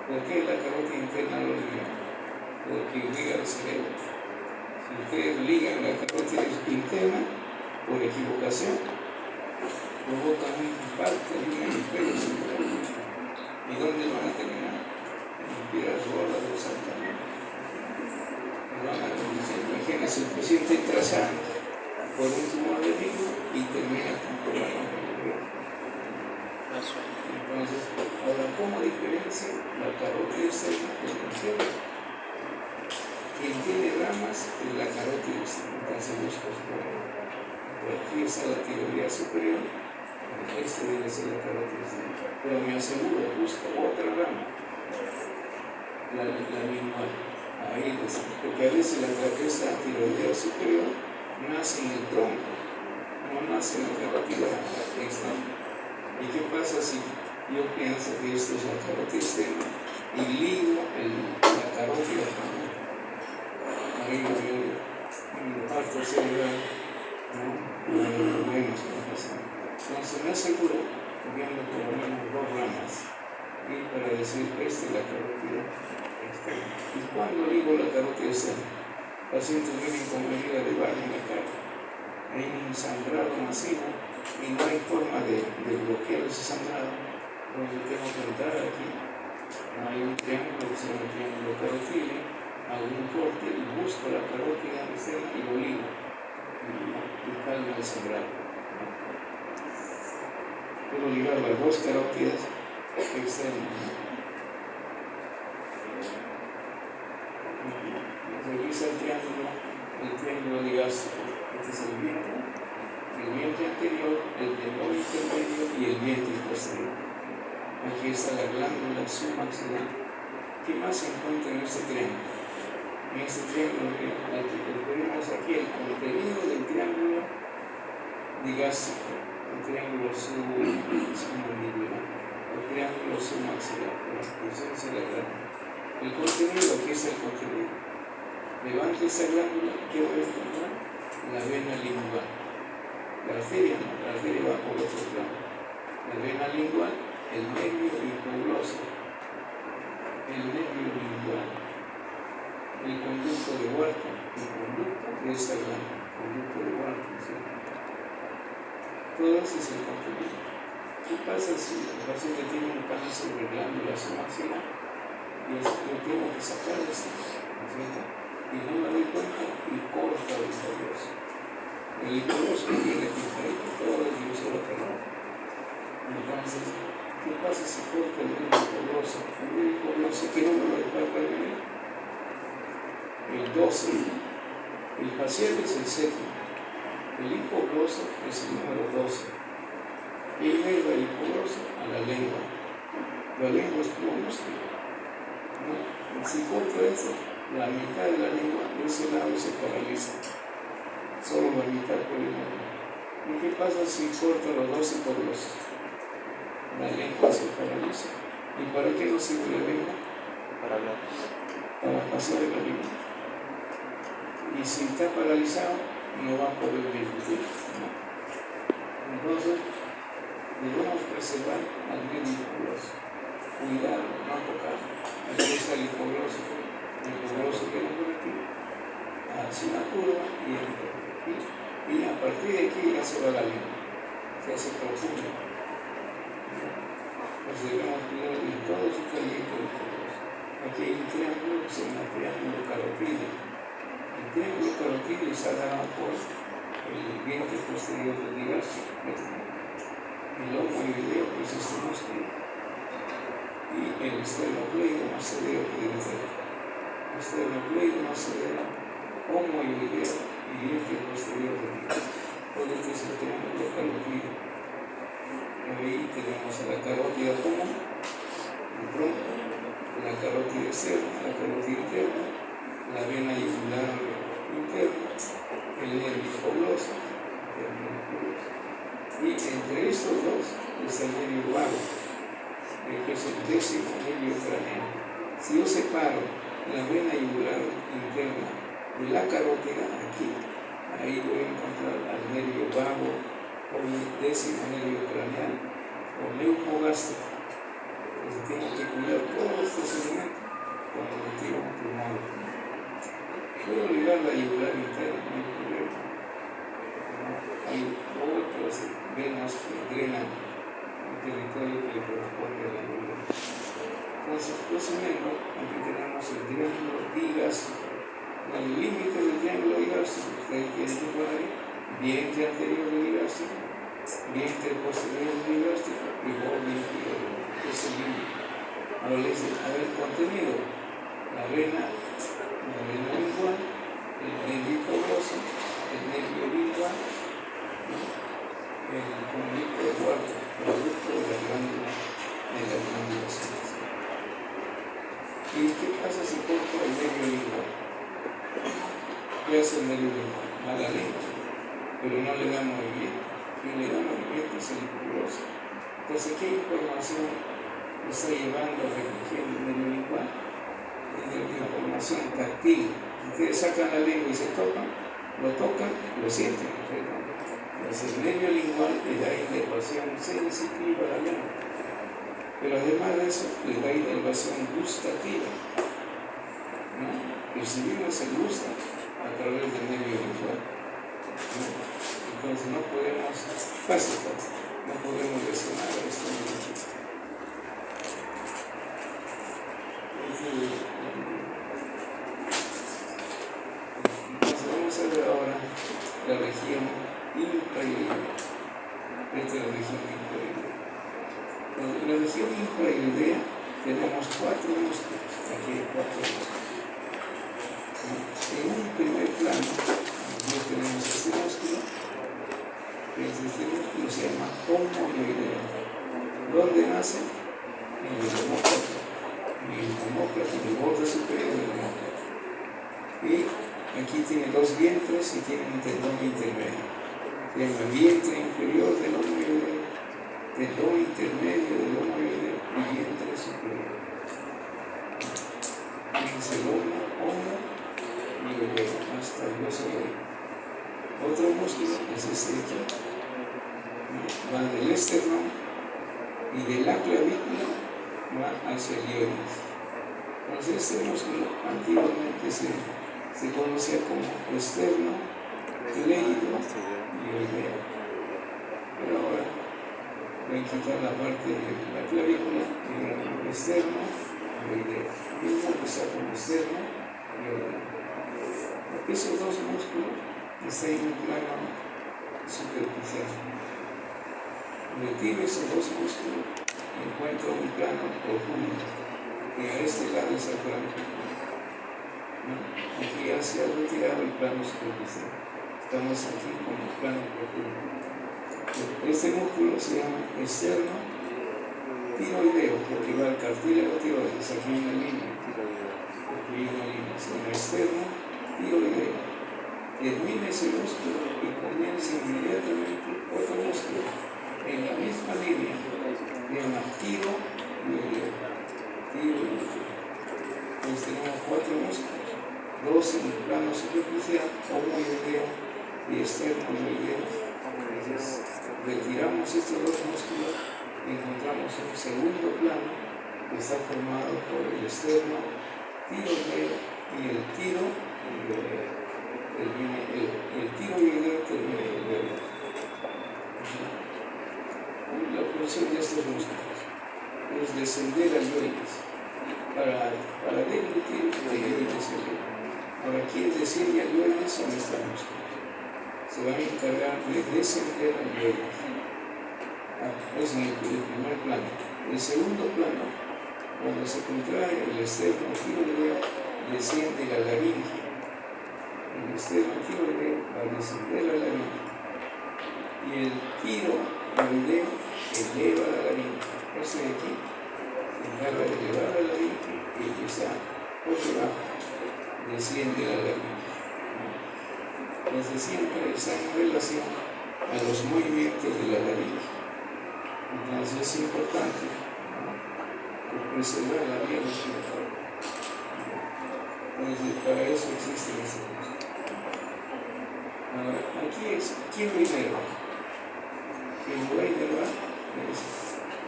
¿Por qué la carótida interna lo liga? Porque liga el cerebro. Si ustedes ligan la carótida interna por equivocación, provocan un infarto y un hemisferio cerebral. ¿Y dónde van a terminar? En piedras gordas de Santa María. Imagínense, el paciente entra sano por un tumor de ritmo y termina con problemas de. Entonces, ahora, ¿cómo diferencia la carótida externa del cerebro? Quien tiene ramas es la carótida externa. Entonces busca su problema. Por aquí está la tiroidea superior, este debe ser la carótida externa. Pero me aseguro, busca otra rama, la lingual. Ahí está, porque a veces esta tiroidea superior nace en el tronco, no nace en la carótida externa. ¿Y qué pasa si yo pienso que esto es la carótida externa y ligo la carótida externa? Ahí el parto cerebral, ¿no? Problemas que pasan. Entonces me aseguro viendo por lo menos dos ramas y para decir esta es la carótida externa. ¿Y cuando ligo la carótida externa? Pacientes vienen con herida de baño en la cara, hay un sangrado masivo y no hay forma de bloquear ese sangrado. Entonces tengo que entrar aquí, hay un triángulo que se llama el triángulo carotídeo, hago un corte y busco la carótida externa y lo ligo y calma el sangrado. Puedo ligar las dos carótidas externas. Aquí está el triángulo digástrico. Este es el vientre anterior, el tendón intermedio y el vientre posterior. Aquí está la glándula submaxilar. ¿Qué más se encuentra en este triángulo? En este triángulo tenemos aquí el contenido del triángulo digástrico, el triángulo submandibular. triángulo submaxilar, por la presencia de la glándula. El contenido, aquí está el contenido. Levante esa glándula, ¿qué voy a encontrar? La vena lingual. La arteria no, la arteria va por otro plano. La vena lingual, el nervio hipogloso, el nervio lingual, el conducto de Wharton, el conducto de esta glándula, el conducto de Wharton, ¿sí? Todo eso es el contenido. ¿Qué pasa si el paciente tiene un cáncer de glándula submaxilar y yo tengo que sacar esto, ¿no es cierto? Y no me doy cuenta y corta el hipogloso? El hipogloso tiene pintadito, todo el glosólogo, ¿no? Entonces, ¿qué pasa si corta el hipogloso? El hipogloso, ¿qué número de parte viene? El 12. El facial es el 7. El hipogloso es el número 12. Y eleva el hipogloso a la lengua. La lengua es como músculo, ¿no? Si corto eso, la mitad de la lengua de ese lado se paraliza. Solo la mitad puede mover. ¿Y qué pasa si corto los 2 hipoglosos? La lengua se paraliza. ¿Y para qué nos sirve la lengua? Para hablar. Para pasar el alimento. Y si está paralizado, no va a poder discutir, ¿no? Entonces, debemos preservar al medio hipogloso. Cuidado, no tocar. Aquí está el hipogloso que no por aquí. Hace una curva y entra por aquí. Y a partir de aquí ya se va la lengua. Se hace profundo. Pues debemos cuidar de todo su caliente del hipogloso. Aquí hay un triángulo que se llama triángulo carotídeo. El triángulo carotídeo está dado por el vientre posterior del digástrico. El lomo iodeo, que es este músculo, y el esternocleido macedeo que debe ser. Esternocleido macedeo, homo iodeo y vientre posterior del digástrico. Todo esto es el triángulo carotídeo. Ahí tenemos a la carótida común, el tronco, la carótida externa, la carótida interna, la vena yugular interna, el nervio hipogloso, y entre estos dos está el nervio vago, que es el 10º nervio craneal. Si yo separo la vena yugular interna de la carótida, aquí, ahí voy a encontrar al nervio vago o el 10º nervio craneal o leucogástrico. Entonces tengo que cuidar todos estos elementos cuando retiro un pulmón. Puedo ligar la yugular interna, no hay problema. Hay otras venas que drenan el territorio que le corresponde a la yugular. Entonces, primero, aquí tenemos el triángulo digástrico. El límite del triángulo digástrico, ustedes tienen que poner vientre anterior del digástrico, vientre posterior del digástrico y borde inferior. Es el límite. Ahora les dice, a ver, contenido, la vena lingual, el nervio hipogloso, el nervio lingual, el conducto de Wharton, el conducto de la glándula submaxilar. ¿Y qué pasa si corto el nervio lingual? ¿Qué hace el nervio lingual? A la lengua, pero no le da movimiento. Quien le da movimiento es el hipogloso. Entonces, ¿qué información está llevando a recoger el nervio lingual? Información táctil. Ustedes sacan la lengua y se tocan, lo sienten. Entonces, el nervio lingual le da inervación sensitiva a la lengua. Pero además de eso, le da inervación gustativa, ¿no? Percibimos el gusto a través del nervio lingual, ¿no? Entonces no podemos lesionar a este nervio. Entonces vamos a ver ahora la región infrailiaca. Esta es la región infrailiaca. En la región infrailiaca tenemos 4 músculos. Aquí hay 4 músculos. En un primer plano, ya tenemos este músculo. Este músculo se llama homoioideo. ¿Dónde nace? En el homóplato. En el homóplato, en el borde superior del homóplato. Y aquí tiene 2 vientres y tiene un tendón intermedio. Se llama vientre inferior del homoioideo, tendón intermedio del lomo iliaco y vientre superior. Fíjense el hombro y el hasta el hueso de ahí. Otro músculo es este de aquí. Va del esternón y de la clavícula va hacia el iliaco. Entonces este músculo antiguamente se conocía como externo, cleido y iliaco. Pero ahora voy a quitar la parte de la clavícula y el externo y iliaco. Mismo que está como externo y iliaco. Porque esos dos músculos están en un plano superficial. Retiro esos dos músculos y encuentro un plano profundo. Y a este lado es el plano profundo. Aquí ya se ha retirado el plano superficial. Estamos aquí con el plano profundo. Este músculo se llama externo tiroideo, porque va al cartílago tiroides. Aquí hay una línea. Aquí hay una línea. Se llama externo tiroideo. Termina ese músculo y comienza inmediatamente otro músculo en la misma línea. Se llama tiroideo. Entonces tenemos 4 músculos, 2 en el plano superficial, homoideo y externo-homoideo. Entonces retiramos estos 2 músculos y encontramos un segundo plano que está formado por el externo tiroideo y el tiroideo. El tiroideo termina en el dedo. La función de estos músculos es descender al ioides. Para deglutir, debe descender. Ahora, quien desciende al ioides son estos músculos. Se van a encargar de descender al ioides. Es en el primer plano. El segundo plano, cuando se contrae el externo tiroideo, desciende la laringe. El externo tiroideo va a descender la laringe. Y el tiroideo eleva la laringe. Este de aquí se encarga de elevar la laringe y el que está por debajo desciende la laringe. Entonces siempre está en relación a los movimientos de la laringe. Entonces es importante preservar la vía respiratoria. Entonces para eso existe este curso. Ahora, aquí es, ¿quién lo inerva? Quien lo va a inervar es,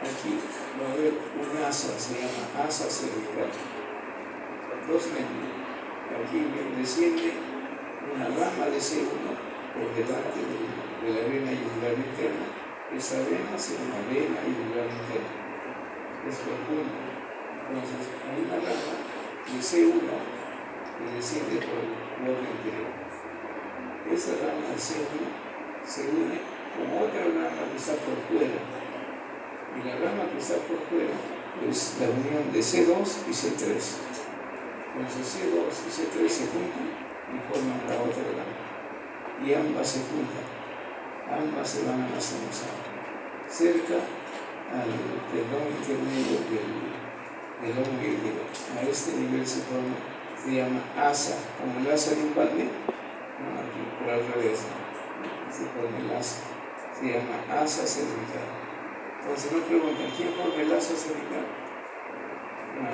aquí va a haber un asa, se llama asa cervical. 2 metros. Aquí desciende una rama de C1 por delante de la vena yugular interna. Esa vena se llama vena yugular interna. Es profunda. Entonces, hay una rama de C1 que desciende por el borde interior. Esa rama C1 se une con otra rama que está por fuera. Y la rama que está por fuera es la unión de C2 y C3. Entonces C2 y C3 se juntan y forman la otra rama. Y ambas se juntan. Ambas se van a amasar cerca al tendón intermedio del hombro iliaco. A este nivel se forma, se llama asa, como el asa de un palme. No, aquí por al revés, se forma el asa. Se llama asa cervical. Entonces me preguntan, ¿quién forma el asa cervical? Una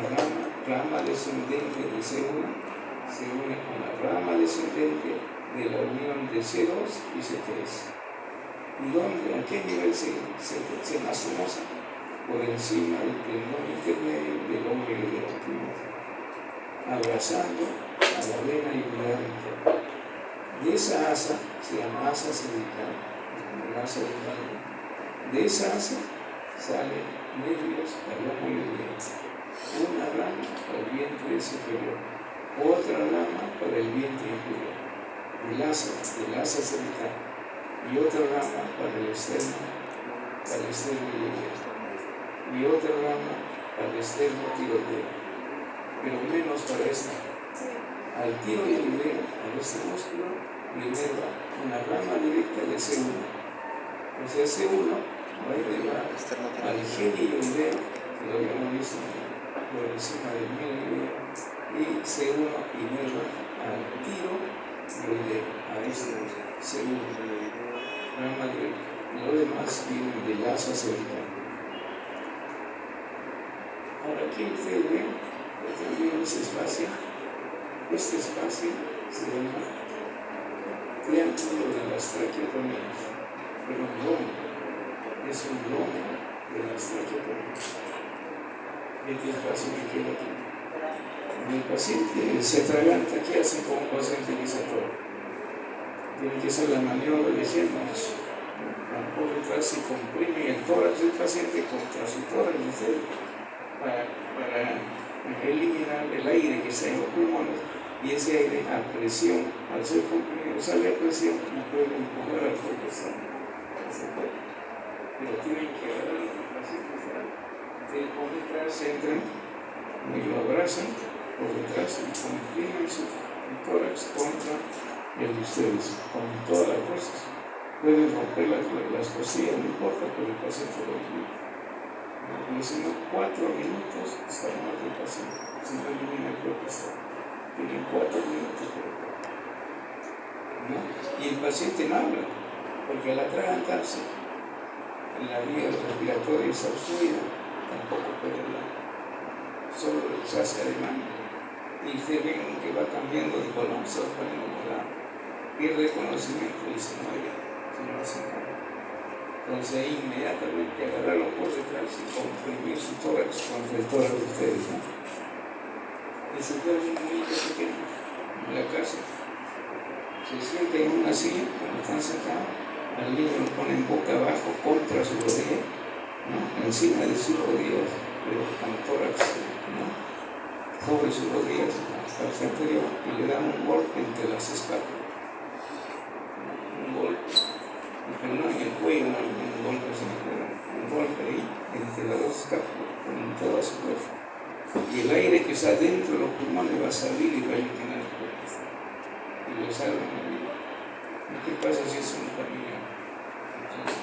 rama descendente de C1 se une con la rama descendente de la unión de C2 y C3. ¿Y dónde? ¿A qué nivel se anastomosa? Por encima del tendón intermedio del hombro iliaco, abrazando a la vena yugular interna. De esa asa se llama asa cervical, el asa del palmo. De esa asa salen nervios al lomo iliaco. Una rama para el vientre superior, otra rama para el vientre inferior, del asa cervical, y otra rama para el externo iliaco, y otra rama para el externo tiroideo, pero menos para esta. Al tiroideo, a este músculo, le inerva una rama directa de C1. O sea, C1 va a inervar al genioideo, que lo habíamos visto por encima del medio, y C1 inerva al tiroideo, a este C1, rama directa. Y Lo demás viene de la sacerdotal. Ahora aquí ustedes ven, también ese espacio. Este espacio se llama triángulo de las traqueotomías, pero un lomo, es un lomo de las traqueotomías. Este espacio que queda aquí. El paciente se atraganta, ¿qué hace con un paciente iniciador? Tiene que hacer la maniobra de Helmholtz. Por detrás se comprime el tórax del paciente contra su tórax para eliminar el aire que está en los pulmones, y ese aire a presión, al ser comprimido, sale a presión y puede empujar al cuerpo sano. Pero tienen que agarrar el paciente por detrás, se entran y lo abrazan por detrás y comprimen su tórax contra el de ustedes, con todas las fuerzas. Pueden romper las costillas, no importa, pero el paciente lo olvida. Y si no, 4 minutos está muerto el paciente, si no elimina el cuerpo sano. Tienen 4 minutos, ¿no? Y el paciente no habla, porque al atragantarse, la vía respiratoria está obstruida, tampoco puede hablar, solo se hace ademán. Y ustedes ven que va cambiando de color, se va poniendo morado, pierde conocimiento y se muere, si no hace nada. Entonces inmediatamente agarrarlo por detrás y comprimir su tórax contra el tórax de ustedes, ¿no? Y se queda un niño pequeño en la casa, se sienta en una silla cuando están sentados, al niño lo ponen boca abajo contra su rodilla, ¿no? Encima de sus rodillas, pero con tórax, ¿no? Sobre sus rodillas, parte anterior, y le dan un golpe entre las espaldas, un golpe, pero no en el cuello, no un golpe, sino un golpe ahí entre las dos escápulas, con toda su fuerza. Y el aire que está dentro de los pulmones va a salir y va a eliminar el cuerpo. Y lo salvan a vivir. ¿Y qué pasa si es un familiar? Entonces,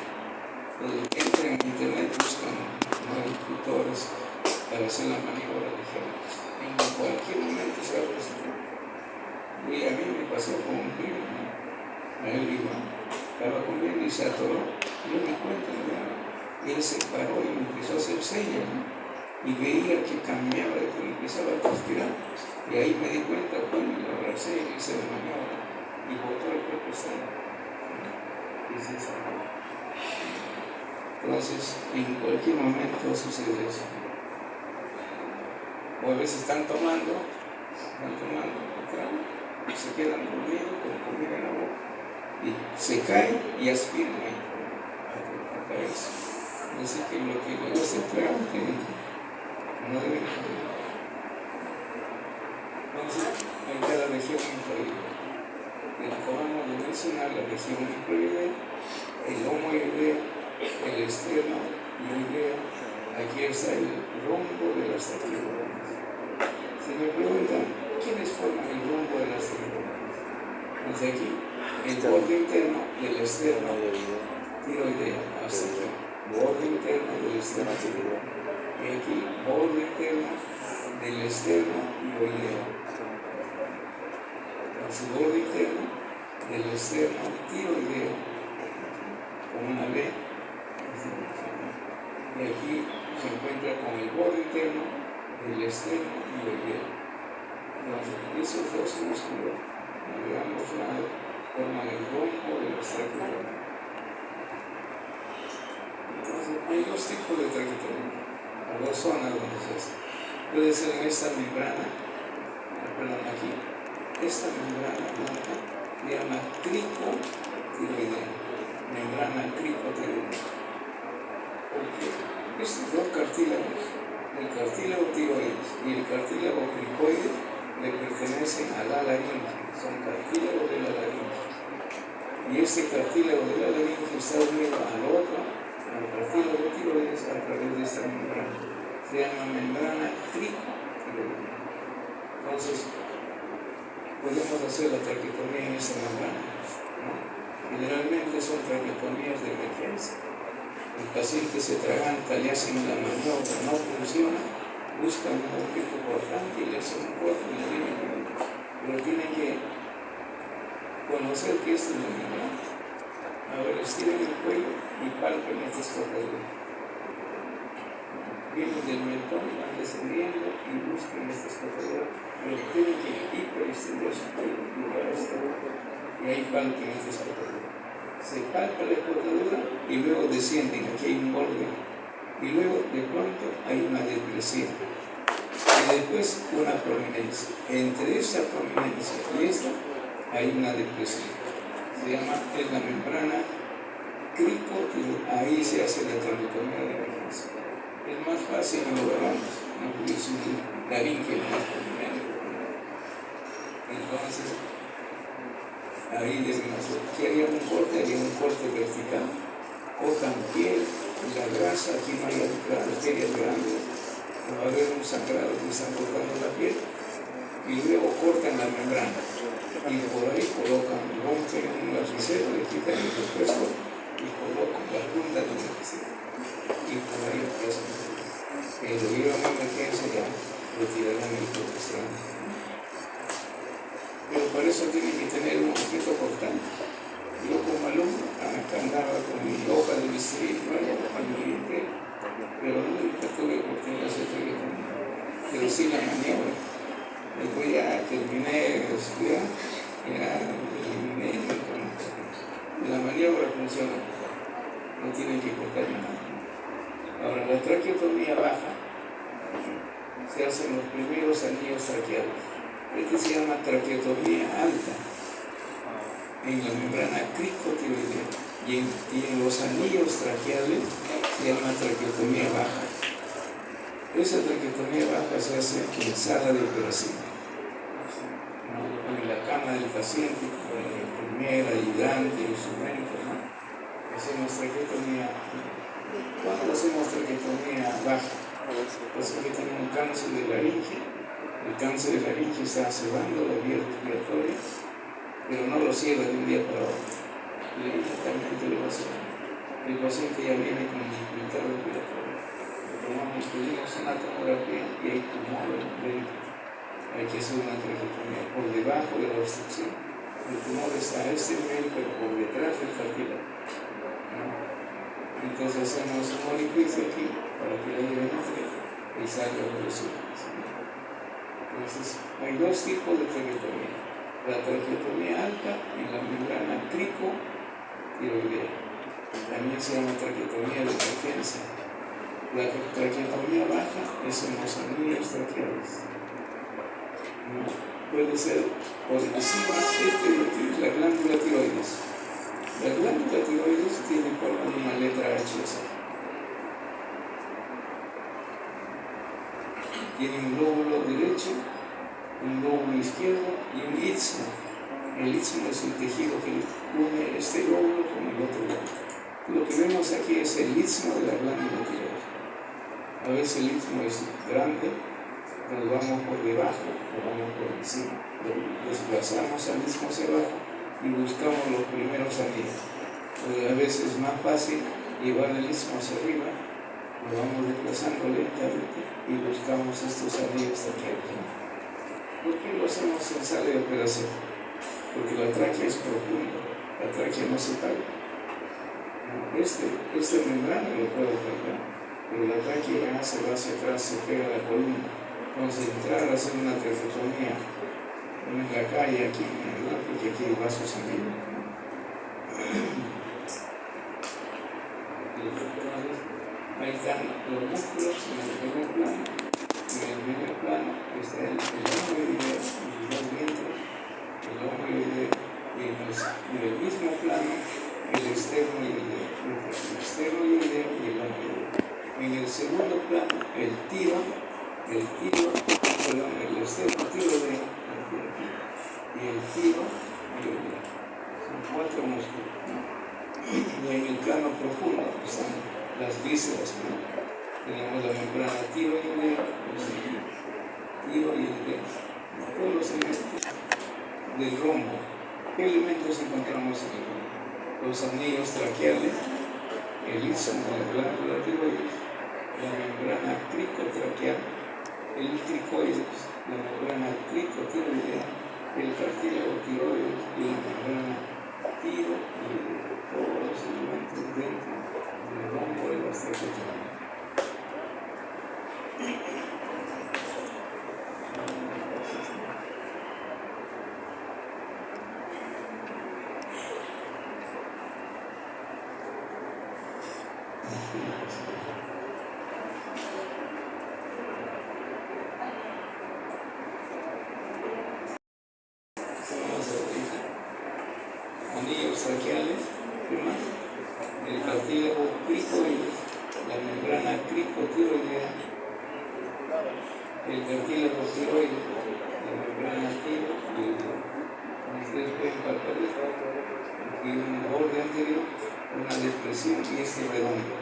entran en internet, buscan agricultores para hacer la maniobra de Helmholtz. En cualquier momento se va a presentar. Y a mí me pasó con un primo, ¿no? A él igual. Estaba comiendo y se atoró. Yo me cuento, ¿no? Y él se paró y me empezó a hacer señas, ¿no? Y veía que cambiaba, después empezaba a transpirar. Y ahí me di cuenta, bueno, y lo abracé y hice la maniobra. Y botó el cuerpo sano. Y se salió. Entonces, en cualquier momento sucede eso. O a veces están tomando trago, y se quedan dormidos con comida en la boca. Y se caen y aspiran a caerse. Así que lo que le gusta el trago, no deben comer. Entonces, en cada región inferior, acabamos de mencionar la región inferior, el homoideo, el externo ioideo. Aquí está el rombo de las traqueotomías. Si me preguntan, ¿quiénes forman el rombo de las traqueotomías? Desde aquí, el borde interno del externo tiroideo, hasta aquí, borde interno del externo tiroideo. Y aquí, borde interno del externo ioideo. Entonces, borde interno del externo tiroideo, con una B. Y aquí se encuentra con el borde interno del externo ioideo. Entonces, esos dos músculos, de ambos lados, forman el rombo de las traqueotomías. Entonces, hay dos tipos de traqueotomía, o dos zonas donde se hace. Puede ser en esta membrana, perdón, aquí, esta membrana blanca se llama tricotiroidea, membrana tricotiroidea. Porque estos dos cartílagos, el cartílago tiroides y el cartílago cricoides, le pertenecen a la laringe, son cartílagos de la laringe. Y este cartílago de la laringe está unido al otro, al cartílago tiroides, a través de esta membrana. Se llama membrana tricotiroidea. Entonces, podemos hacer la traqueotomía en esta membrana, ¿no? Generalmente son traqueotomías de emergencia. El paciente se atraganta, le hacen la maniobra, no funciona, buscan un objeto cortante y le hacen un corte y le vienen. Pero tienen que conocer que esto es la membrana. A ver, estiren el cuello y palpen esta escotadura. Vienen del mentón, van descendiendo y busquen esta escotadura, pero tienen que hiperextender su cuello y llegar hasta y ahí palpen esta escotadura. Se palpa la escotadura y luego descienden, aquí hay un borde, y luego de pronto hay una depresión y después una prominencia. Entre esta prominencia y esta hay una depresión, se llama la membrana cricotiloidea, ahí se hace la trabetomía de emergencia. Es más fácil en los varones, no puede ser un laringe más prominente. Entonces, ahí deben hacer, aquí haría un corte vertical, cortan piel, la grasa, aquí no hay arterias grandes, no va a haber un sangrado que están cortando la piel, y luego cortan la membrana, y por ahí colocan, rompen un lapicero, le quitan el refresco, y colocan la punta del lapicero, y por ahí empiezan. El debido a una emergencia ya retirarán el progesterona. Pero por eso tienen que tener un objeto cortante. Yo como alumno andaba con mi hoja de bisturí nueva cuando entré, pero nunca tuve oportunidad de hacer trabetomía. Pero sí la maniobra. Después ya terminé de estudiar, ya eliminé la maniobra funciona. No tienen que cortar nada. Ahora, la traqueotomía baja se hacen los primeros anillos traqueales. Este se llama traqueotomía alta en la membrana cricotiloidea y en los anillos traqueales se llama traqueotomía baja. Esa traqueotomía baja se hace en sala de operación, en la cama del paciente, con la enfermera, ayudante, instrumento, ¿no? Hacemos traqueotomía. ¿Cuándo hacemos traqueotomía baja? Pues que tiene un cáncer de laringe. El cáncer de laringe está cerrando la vía respiratoria, pero no lo cierra de un día para otro. Lentamente lo va a hacer. El paciente ya viene con dificultad respiratoria. Pedimos una tomografía y hay tumor dentro. Hay que hacer una traqueotomía por debajo de la obstrucción. El tumor está a este nivel, pero por detrás del cartílago. Entonces hacemos un orificio aquí para que le lleven y salga por los ojos. Entonces hay dos tipos de traqueotomía. La traqueotomía alta en la membrana cricotiloidea. También se llama traqueotomía de emergencia. La traqueotomía baja es en los anillos traqueales. Puede ser por encima, la glándula tiroides. La glándula tiroides tiene forma de una letra H. Tiene un lóbulo derecho, un lóbulo izquierdo y un istmo. El istmo es el tejido que une este lóbulo con el otro lóbulo. Lo que vemos aquí es el istmo de la glándula tiroides. A veces el istmo es grande, nos vamos por debajo, o vamos por encima. Desplazamos al istmo hacia abajo y buscamos los primeros anillos. A veces es más fácil llevar el istmo hacia arriba, lo vamos desplazando lentamente y buscamos estos anillos traqueales. ¿Por qué lo hacemos en sala de operación? Porque la tráquea es profunda, la tráquea no se palpa. Esta membrana lo puedo palpar, pero la tráquea ya se va hacia atrás, se pega a la columna. Entonces entrar a hacer una traqueotomía en la calle aquí, porque aquí hay vasos sanguíneos. Ahí están los músculos en el primer plano. En el primer plano está el hombroideo y los dos vientres, el hombroideo y en el mismo plano el esternoideo, el esternoideo y el hombroideo. En el segundo plano el esternotiroideo y el tiroideo. Son 4 músculos. Y en el plano profundo están las vísceras, ¿no? Tenemos la membrana tiroidea, todos los elementos del rombo. ¿Qué elementos encontramos en el rombo? Los anillos traqueales, el istmo de la glándula tiroides, la membrana cricotraqueal, el cricoides, la membrana cricotiroidea, el cartílago tiroides y la membrana tiroidea. Todos dentro del rombo de los traqueotomias. Anillos traqueales, el cartílago cricoide, la membrana cricotiroidea, el cartílago tiroide, la membrana tiroidea. Ustedes pueden palpar esto, aquí en el borde anterior, una depresión y este redondo,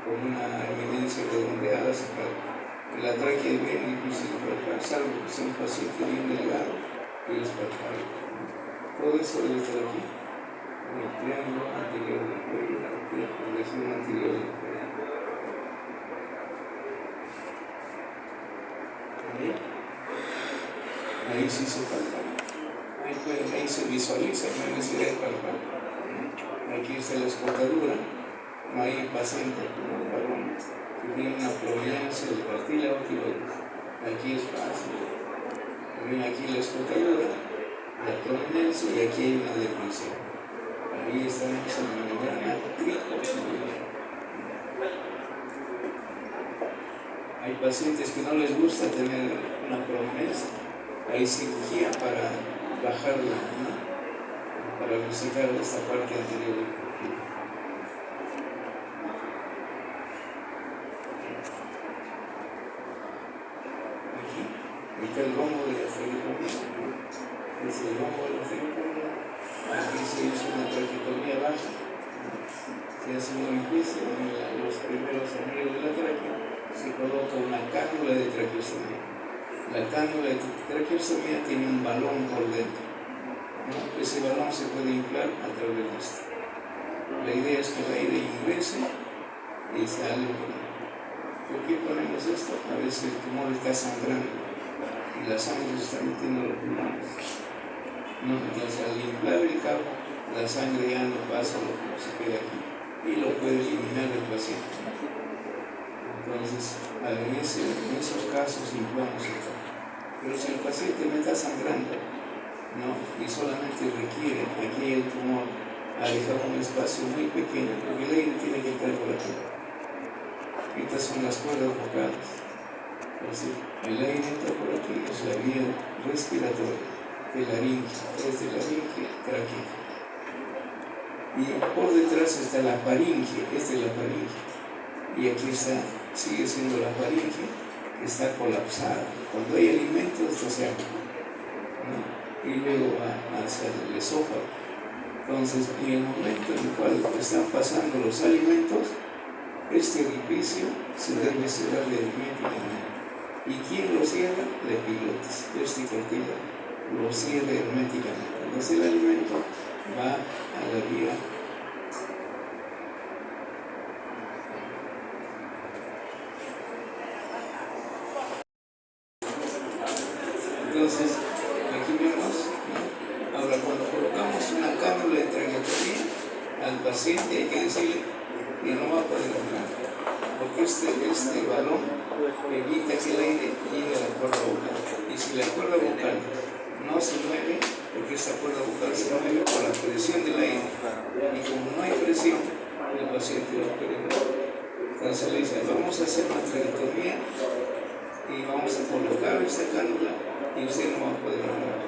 con una evidencia redondeada se palpa. La tráquea es bien difícil de palpar, salvo que sea un paciente bien delgado y es palpable. Todo eso debe estar aquí, en el triángulo anterior del cuello, la región anterior del cuello. Ahí sí se palpa. Ahí se visualiza, no hay necesidad de palpar. Aquí está la escotadura, no hay paciente como el varón que tiene una prominencia del cartílago tiroides. Aquí es fácil. Ven aquí la escotadura, la prominencia y aquí hay una depresión. Ahí estamos en la membrana cricotiroidea. Hay pacientes que no les gusta tener una prominencia. Hay cirugía para bajarla, ¿no? Para visitar esta parte anterior del cuerpo. Aquí está el rombo de la traqueotomía. Es el rombo de la traqueotomía. Aquí se hizo una traqueotomía baja. Se hace un orificio en los primeros anillos de la tráquea. Se coloca una cánula de traqueostomía. La cánula de traqueostomía tiene un balón por dentro, ¿no? Ese balón se puede inflar a través de esto. La idea es que el aire ingrese y sale. ¿Por qué ponemos esto? A veces el tumor está sangrando y la sangre se está metiendo en los pulmones, ¿no? Entonces al inflar el cabo, la sangre ya no pasa lo que se queda aquí y lo puede eliminar el paciente. Entonces, en esos casos inflamos esto. Pero si el paciente me está sangrando, ¿no? Y solamente requiere aquí el tumor alejar un espacio muy pequeño, porque el aire tiene que entrar por aquí. Estas son las cuerdas vocales. Entonces, el aire entra por aquí, es la vía respiratoria de laringe, desde laringe, tráquea. Y por detrás está la faringe, esta es la faringe. Y aquí está, sigue siendo la faringe, que está colapsada. Cuando hay alimento, esto se abre, ¿no? Y luego va hacia el esófago. Entonces, en el momento en el cual están pasando los alimentos, este orificio se debe cerrar herméticamente. ¿Y quién lo cierra? La epiglottis, este cartílago lo cierra herméticamente. Entonces el alimento va a la vía. Entonces, aquí vemos, ¿no? Ahora, cuando colocamos una cánula de traqueotomía al paciente, hay que decirle que no va a poder hablar, porque este balón evita que el aire llegue a la cuerda vocal. Y si la cuerda vocal no se mueve, porque esta cuerda vocal se mueve por la presión del aire, y como no hay presión, el paciente no puede hablar. Entonces le dice, vamos a hacer una traqueotomía y vamos a colocar esta cánula y usted no va a poder hablar,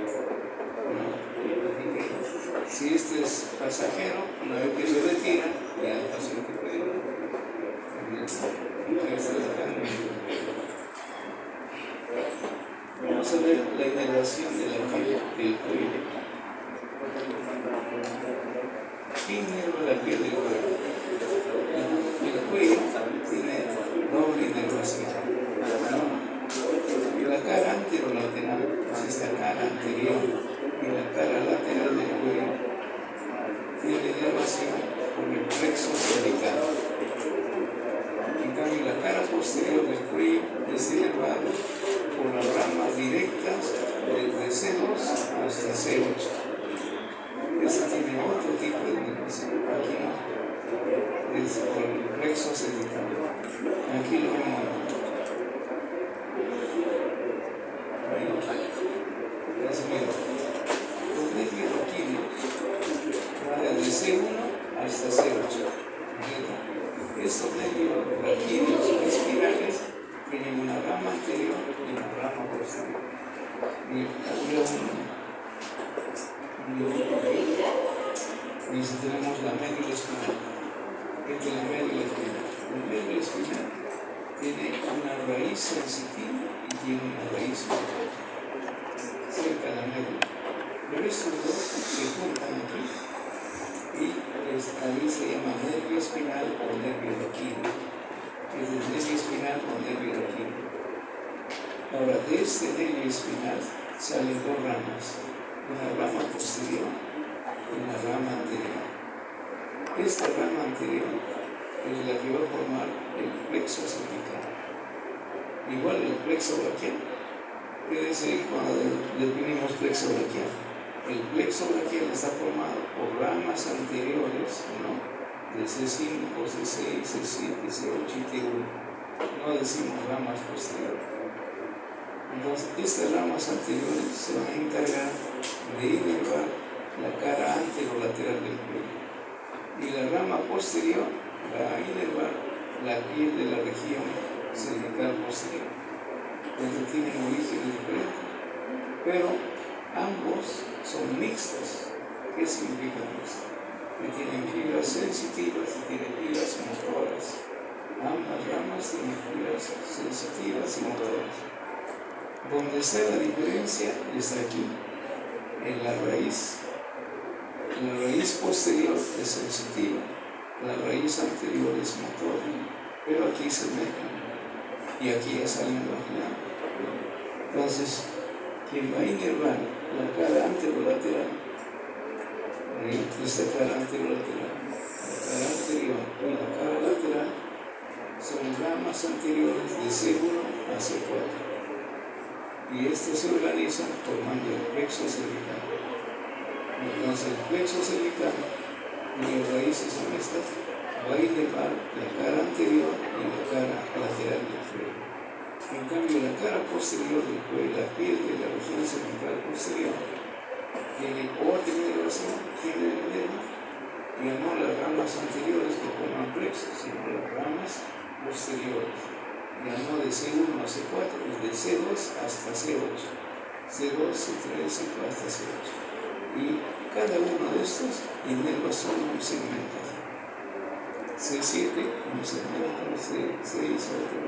¿no? Si este es pasajero, una vez que se retira, ya el paciente puede hablar. Vamos a ver la inervación de la piel del cuello. ¿Qué inerva la piel del cuello? El cuello tiene doble inervación, ¿no? La cara anterolateral es esta cara anterior y la cara lateral del cuello tiene inervación por el plexo cervical. En cambio, la cara posterior del cuello Y si tenemos la médula espinal, esta es la médula espinal. La médula espinal tiene una raíz sensitiva y tiene una raíz motora cerca de la médula. Pero estos dos se juntan aquí y ahí se llama nervio espinal o nervio raquídeo. Es el nervio espinal o nervio raquídeo. Ahora, de este nervio espinal salen dos ramas, una rama posterior y una rama anterior. Esta rama anterior es la que va a formar el plexo cervical. Igual el plexo braquial, quédese cuando definimos plexo braquial. El plexo braquial está formado por ramas anteriores, ¿no? De C5, C6, C7, C8 y T1. No decimos ramas posteriores. Entonces, estas ramas anteriores se van a encargar de inervar la cara anterolateral del cuello. Y la rama posterior va a inervar la piel de la región cervical posterior. Entonces tienen orígenes diferentes, pero ambos son mixtos. ¿Qué significa mixto? Que tienen fibras sensitivas y tienen fibras motoras. Ambas ramas tienen fibras sensitivas y motoras. Donde está la diferencia está aquí, en la raíz. La raíz posterior es sensitiva, la raíz anterior es motora, pero aquí se mezclan y aquí ya salen los lados. Entonces, quien va a inervar la cara anterolateral, esta cara anterolateral, la cara anterior y la cara lateral son ramas anteriores de C1 a C4. Y estas se organizan formando el plexo cervical. Entonces el plexo cervical, cuyas raíces son estas, va a inervar la cara anterior y la cara lateral del cuello. En cambio, la cara posterior del cuello, la piel de la región cervical posterior, tiene otra inervación, tiene el nervio, y no las ramas anteriores que forman plexo, sino las ramas posteriores. Ya no de C1 a C4, es de C2 hasta C8. C2, C3, C4 hasta C8. Y cada uno de estos inerva solo un segmento. C7, un segmento, C6, otro.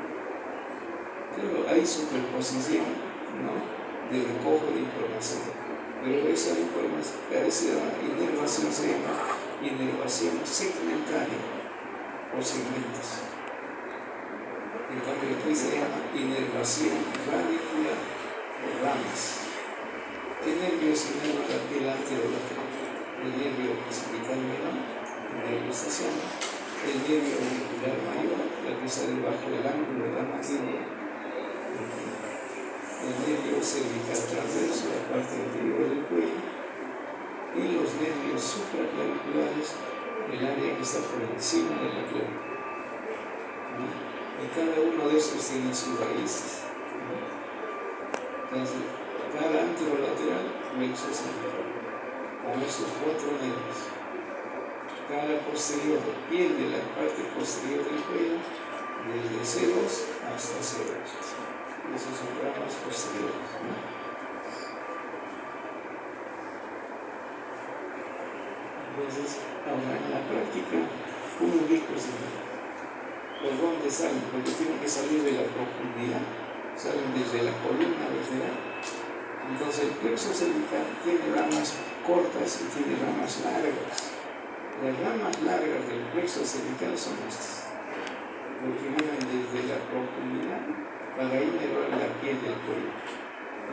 Claro, hay superposición, ¿no?, de recojo de información. Pero esa inervación se llama inervación segmentaria o segmentos. En cambio, aquí se llama inervación radicular o ramas. ¿Qué nervio se inerva la piel anterolateral? El nervio occipital menor, el nervio estacional, el nervio auricular mayor, la que está debajo del ángulo de la mandíbula, el nervio cervical transverso, la parte anterior del cuello, y los nervios supraclaviculares, el área que está por encima de la clavícula. Y cada uno de estos tiene sus raíces. Entonces, cara anterolateral, plexo cervical, con esos 4 nervios. Cara posterior, piel de la parte posterior del cuello, desde C2 hasta C8. Esas son ramas posteriores, ¿no? Entonces, ahora en la práctica, ¿cómo ubico ese nervio? ¿Por dónde salen? Porque tienen que salir de la profundidad, salen desde la columna vertebral. Entonces el plexo cervical tiene ramas cortas y tiene ramas largas. Las ramas largas del plexo cervical son estas, porque vienen desde la profundidad para inervar la piel del cuello.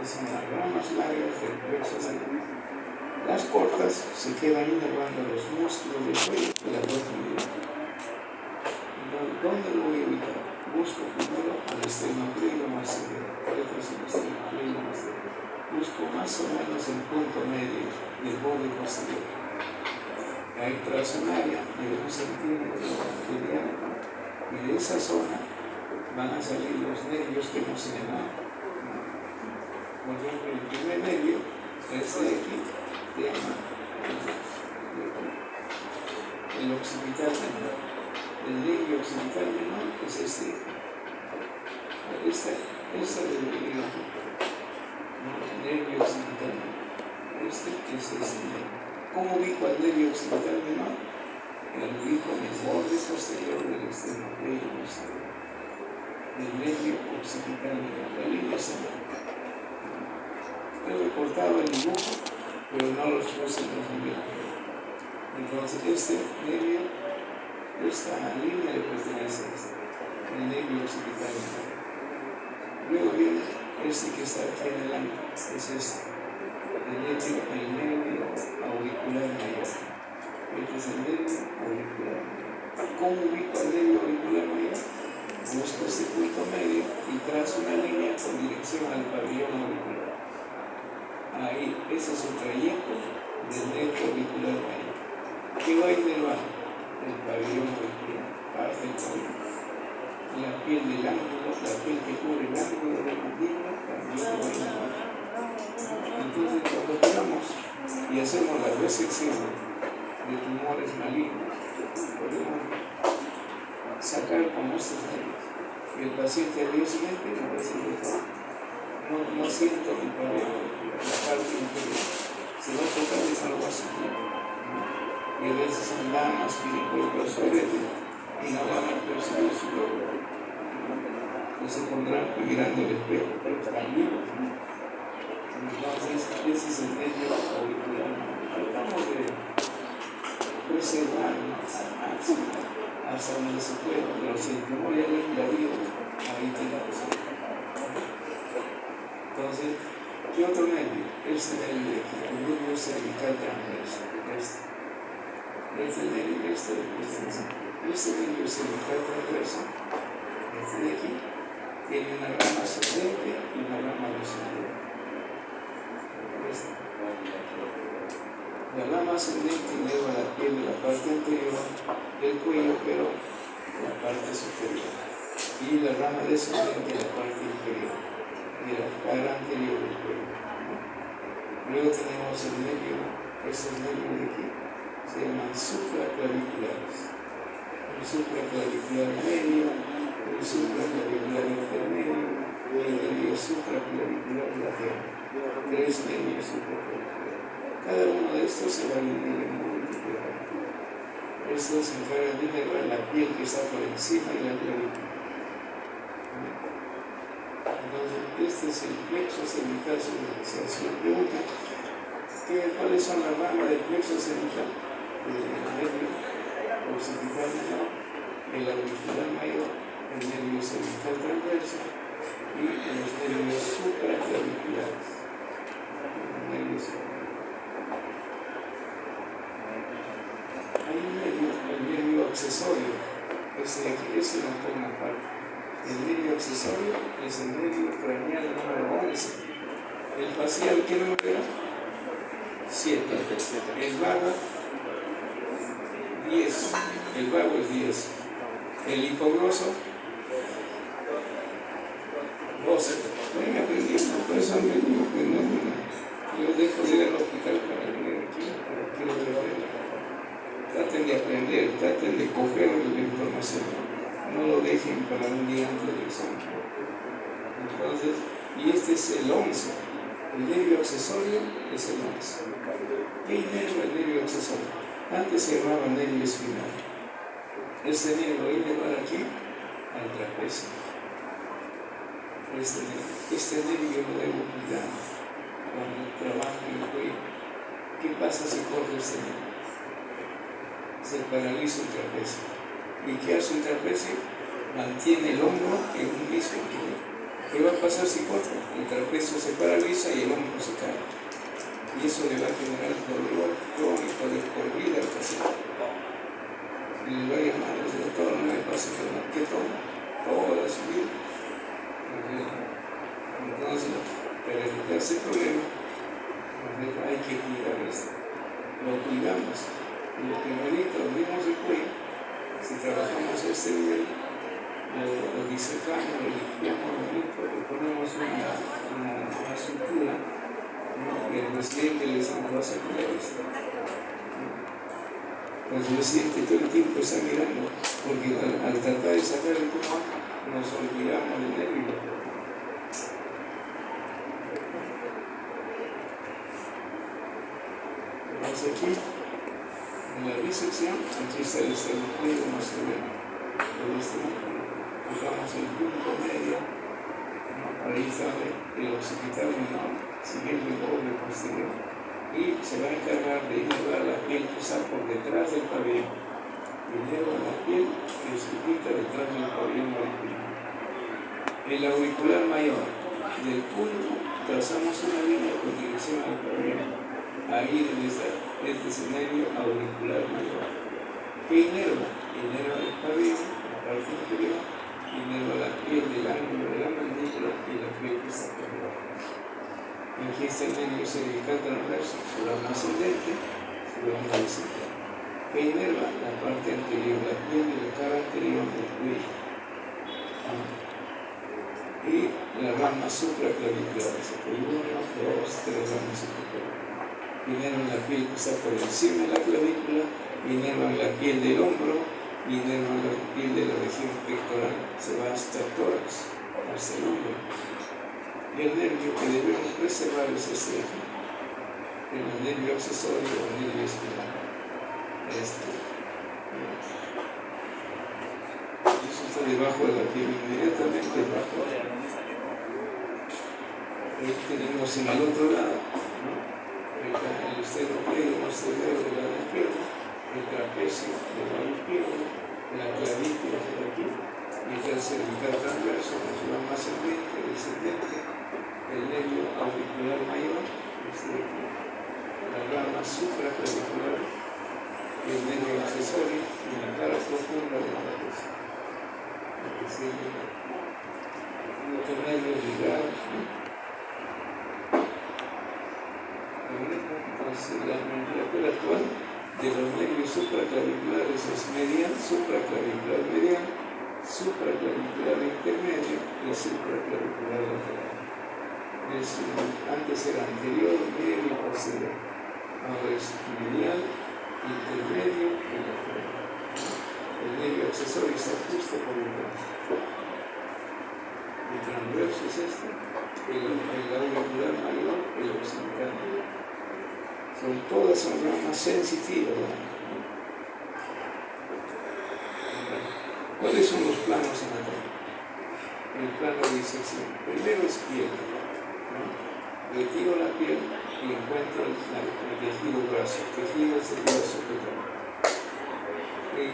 Son las ramas largas del plexo cervical. Las cortas se quedan inervando los músculos del cuello y la profundidad. ¿Dónde lo voy a ubicar? Busco primero al esternocleido más severo. Busco más o menos el punto medio del borde posterior. Hay tras un área de 1 centímetro de diámetro, y de esa zona van a salir los nervios que hemos señalado. Por ejemplo, el primer nervio, este de aquí, se llama el occipital menor. El nervio occipital menor es esta del nervio occipital menor. este es ¿Cómo ubico al nervio occipital menor? El ubico en el borde posterior del extremo medio del nervio occipital menor, la línea central. He recortado el dibujo, pero no los puse en los niveles. Entonces, este nervio, esta línea le pertenece a este, el nervio occipital menor. Luego viene este que está aquí adelante, es este, el nervio auricular mayor. Este es el nervio auricular mayor. ¿Cómo ubico el nervio auricular mayor? Busco este punto medio y trazo una línea con dirección al pabellón auricular. Ahí, ese es el trayecto del nervio auricular mayor. ¿Qué va a ir debajo? El pabellón auricular, parte del pabellón. La piel del ángulo, la piel que cubre el ángulo de la mandíbula, también va a ir debajo. Entonces, cuando operamos y hacemos la resección de tumores malignos, podemos sacar como estos nervios. Y el paciente al día siguiente no recibe todo. No siento el pabellón, la parte inferior. Se va a tocar y no lo va a sentir. Y a veces andamos por sobre y no van a percibir su dolor. No se pondrán mirando el espejo, pero están vivos. Entonces, ese es el nervio auricular. Tratamos de preservarnos al máximo hasta donde se pueda, pero si el tumor ya es invadido, ahí tiene que ser. Entonces, ¿qué otro nervio? Este nervio de aquí, el nervio cervical transversal. Este nervio cervical transversal, este de aquí, tiene una rama ascendente y una rama descendente. La rama ascendente lleva la piel de la parte anterior del cuello, pero la parte superior. Y la rama descendente la parte inferior, de la cara anterior del cuello. Luego tenemos el nervio, estos nervios de aquí, se llaman supraclaviculares. El supraclavicular medio, el supraclavicular intermedio y el nervio supraclavicular lateral. Tres nervios supraclaviculares. Cada uno de estos se va a dividir en múltiples partes. Estos se encargan de inervar la piel que está por encima de la clavícula. Entonces, este es el plexo cervical superficial. Si me preguntan cuáles son las ramas del plexo cervical, el nervio occipital menor, el auricular mayor, el nervio cervical transversal y los nervios supraclaviculares. Hay un nervio, el nervio accesorio, ese no forma parte. El nervio accesorio es el nervio craneal número 11. El facial, ¿qué número era? 7. El vago, 10. El vago es 10. El hipogloso, 12. Ven aprendiendo, por eso me digo que no. Yo dejo de ir al hospital para venir aquí, pero quiero que lo aprendan. Traten de aprender, traten de coger la información. No lo dejen para un día antes del examen. Entonces, y este es el 11. El nervio accesorio es el 11. ¿Qué inerva el nervio accesorio? Antes se llamaba nervio espinal. Este nervio va a inervar aquí al trapecio. Este nervio lo debo cuidar cuando trabajo en el cuello. ¿Qué pasa si corre este nervio? Se paraliza el trapecio. ¿Y qué hace el trapecio? Mantiene el hombro en un mismo equilibrio. ¿Qué va a pasar si corre? El trapecio se paraliza y el hombro se cae. Y eso le va a generar dolor crónico de por vida al paciente. Y le va a llamar, doctor, no me pasa nada. ¿Qué toma? Toda su vida. Entonces, para evitar ese problema, hay que cuidar esto. Lo cuidamos. Y lo primerito, abrimos el cuello. Si trabajamos este nivel, lo disecamos, lo limpiamos, le ponemos una sutura, ¿no? Y el paciente le decimos, vas a cuidar esto. Pues el paciente todo el tiempo está mirando, porque al tratar de sacar el tumor, nos olvidamos del nervio. Vamos aquí, en la bisección, aquí está el esternocleido más severo. Buscamos el punto medio, ¿no? Ahí sale el occipital menor, siguiendo el doble posterior, y se va a encargar de inervar la piel quizá por detrás del pabellón. Inerva la piel y se quita detrás del pabellón auricular. El auricular mayor del pulmo trazamos una línea con dirección al pabellón. Ahí este es el nervio auricular mayor. ¿Qué inerva? Inerva el pabellón, la parte inferior, inerva la piel del ángulo de la mandíbula y la piel que está por debajo. Aquí está el nervio cervical transverso, su rama ascendente, su rama descendente. Que inerva la parte anterior, la piel de la cara anterior del cuello. Y la rama supraclavicular, se puede 1, 2, 3 ramas supraclaviculares. Inervan la piel que está por encima de la clavícula, inervan la piel del hombro, inervan la piel de la región pectoral, se va hasta el tórax, hasta el hombro. Y el nervio que debemos preservar es este, el nervio accesorio o el nervio espinal. Eso está debajo de la piel, inmediatamente debajo. Ahí tenemos en el otro lado, ¿no? El esternocleido más severo del lado izquierdo, el trapecio del lado izquierdo, la clavícula por aquí, y el cervical transverso, la rama ascendente, descendente, el nervio auricular mayor, la rama supraclavicular, el nervio accesorio y la cara profunda de la cabeza. Otro nervio ligado. Entonces, la nomenclatura actual de los nervios supraclaviculares es medial, supraclavicular medial, supraclavicular intermedio y supraclavicular lateral. Antes era anterior, medio y posterior. Ahora es medial, intermedio y lateral. El nervio accesorio está justo por detrás. El transverso es este, el auricular mayor, el occipital. Todas son ramas sensitivas. ¿Cuáles son los planos anatómicos? El plano de disección. Primero es piel, ¿no? Retiro la piel y encuentro el tejido graso. Tejido es el brazo cutáneo.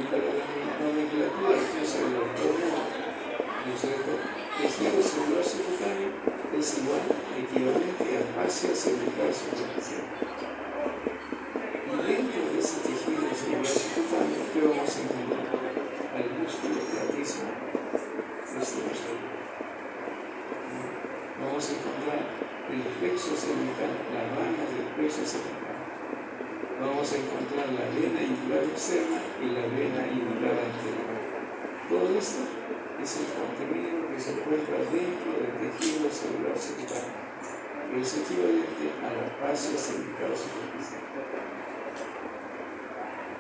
Para la nomenclatura que usa el doctor, ¿no es cierto? Tejido celular subcutáneo es igual, equivalente a fascia cervical superficial. Y dentro de ese tejido celular subcutáneo, ¿qué vamos a encontrar? Al músculo platísimo, este músculo. Vamos a encontrar el plexo cervical, las ramas del plexo cervical. Vamos a encontrar la vena yugular externa y la vena yugular anterior. Todo esto es el contenido que se encuentra dentro del tejido celular cervical, que es equivalente a la fascia cervical superficial.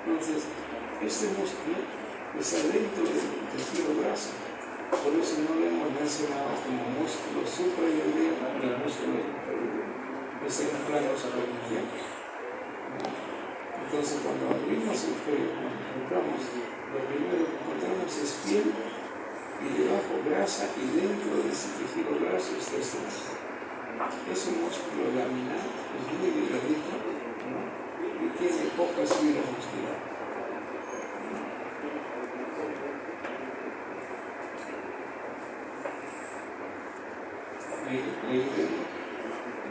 Entonces, este músculo está dentro del tejido graso, por eso no lo hemos mencionado como músculo suprayoideo ni músculo infrayoideo. Es en un plano superficial. Entonces, cuando abrimos el cuello, cuando encontramos, lo primero que encontramos es piel y debajo grasa, y dentro de ese tejido graso está este músculo. Es un músculo laminar, es muy delgadito, ¿no? Y tiene pocas fibras musculares. Ahí vemos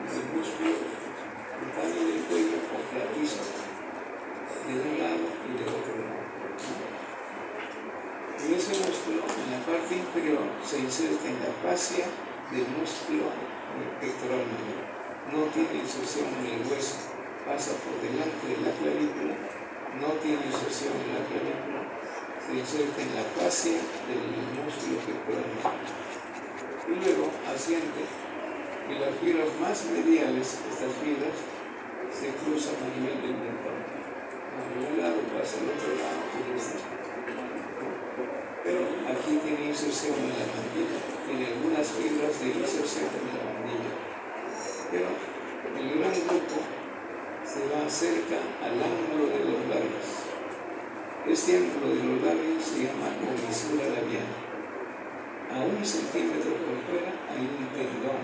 el músculo cutáneo del cuello o platizo, de un lado y del otro lado. Y ese músculo en la parte inferior se inserta en la fascia del músculo pectoral mayor. No tiene inserción en el hueso, pasa por delante de la clavícula, no tiene inserción en la clavícula, se inserta en la fascia del músculo pectoral mayor. Y luego asciende, y las fibras más mediales, estas fibras, se cruzan a nivel del mentón. De un lado pasa al otro lado y pero aquí tiene inserción en la mandíbula, tiene algunas fibras de inserción en la mandíbula. Pero el gran grupo se va cerca al ángulo de los labios. Este ángulo de los labios se llama comisura labial. A 1 centímetro por fuera hay un tendón.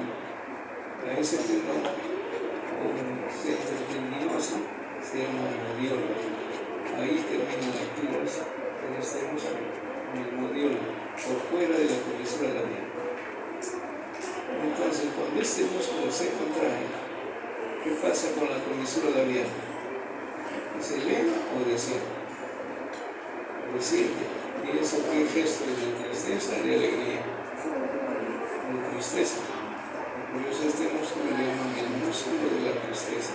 A ese tendón, un centro tendinoso, se llama modiolo. Ahí termina la actividad de este músculo, el modiolo, por fuera de la comisura labial. Entonces, cuando este músculo se contrae, ¿qué pasa con la comisura labial? ¿Se eleva o desciende? Desciende. ¿Y eso qué gesto es? ¿De tristeza o de alegría? De tristeza. Por eso este músculo le llaman el músculo de la tristeza.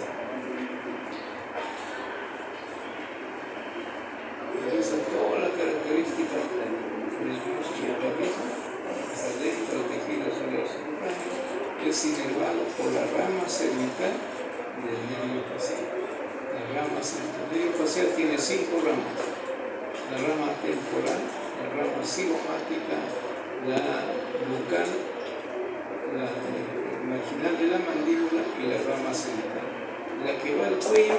Entonces, toda la característica del músculo labial, hasta dentro del tejido solar subcutáneo, es inervado por la rama cervical del nervio facial. La rama cervical. El nervio facial tiene 5 ramas: la rama temporal, la rama cigomática, la bucal, la marginal de la mandíbula y la rama cervical. La que va al cuello,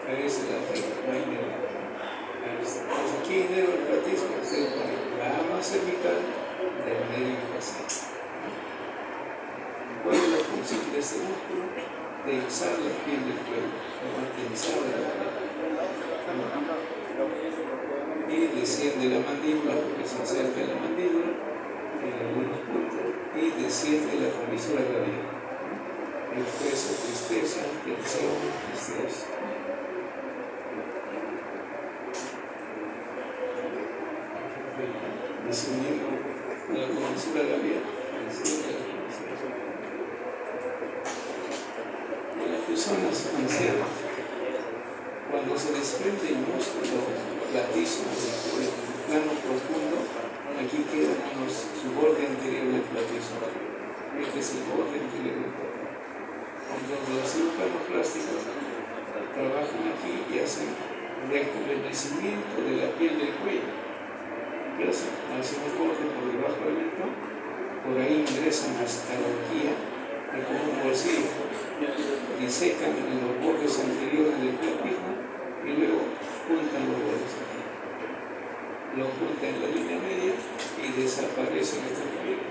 es la que va a inervar. Entonces, aquí inerva el platismo, se pone la rama cervical del nervio facial. ¿Cuál es la función de este músculo? Tensar la piel del cuello, tensar la piel. Y desciende la mandíbula, porque se acerca la mandíbula en algunos puntos, y desciende la comisura labial. Expresa tristeza, tensión, estrés. Descendiendo la comisura labial, desciende la comisura labial. En las personas ancianas, cuando se desprende el músculo platísimo del plano profundo, aquí queda su borde anterior del platísimo. Este es el borde anterior del platísimo. Entonces los cirujanos plásticos trabajan aquí y hacen rejuvenecimiento de la piel del cuello. ¿Qué hacen? Hacen un borde por debajo del mentón, por ahí ingresan hasta la horquilla, como un bolsillo, disecan en los bordes anteriores del platismo y luego juntan los bordes aquí. Lo juntan en la línea media y desaparecen este cuello.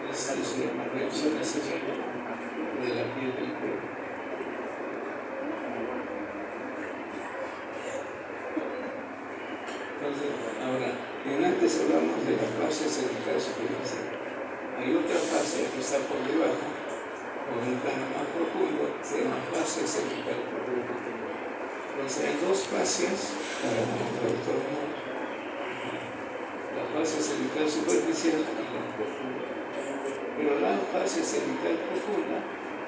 Eso se llama rejuvenecimiento de la piel del cuello. Entonces, ahora, antes hablamos de la fascia cervical superficial. Hay otra fascia que está por debajo, con un plano más profundo, se llama fascia cervical profunda. Entonces, hay 2 fascias para el traductor. La fascia cervical superficial y la profunda. Pero la fascia cervical profunda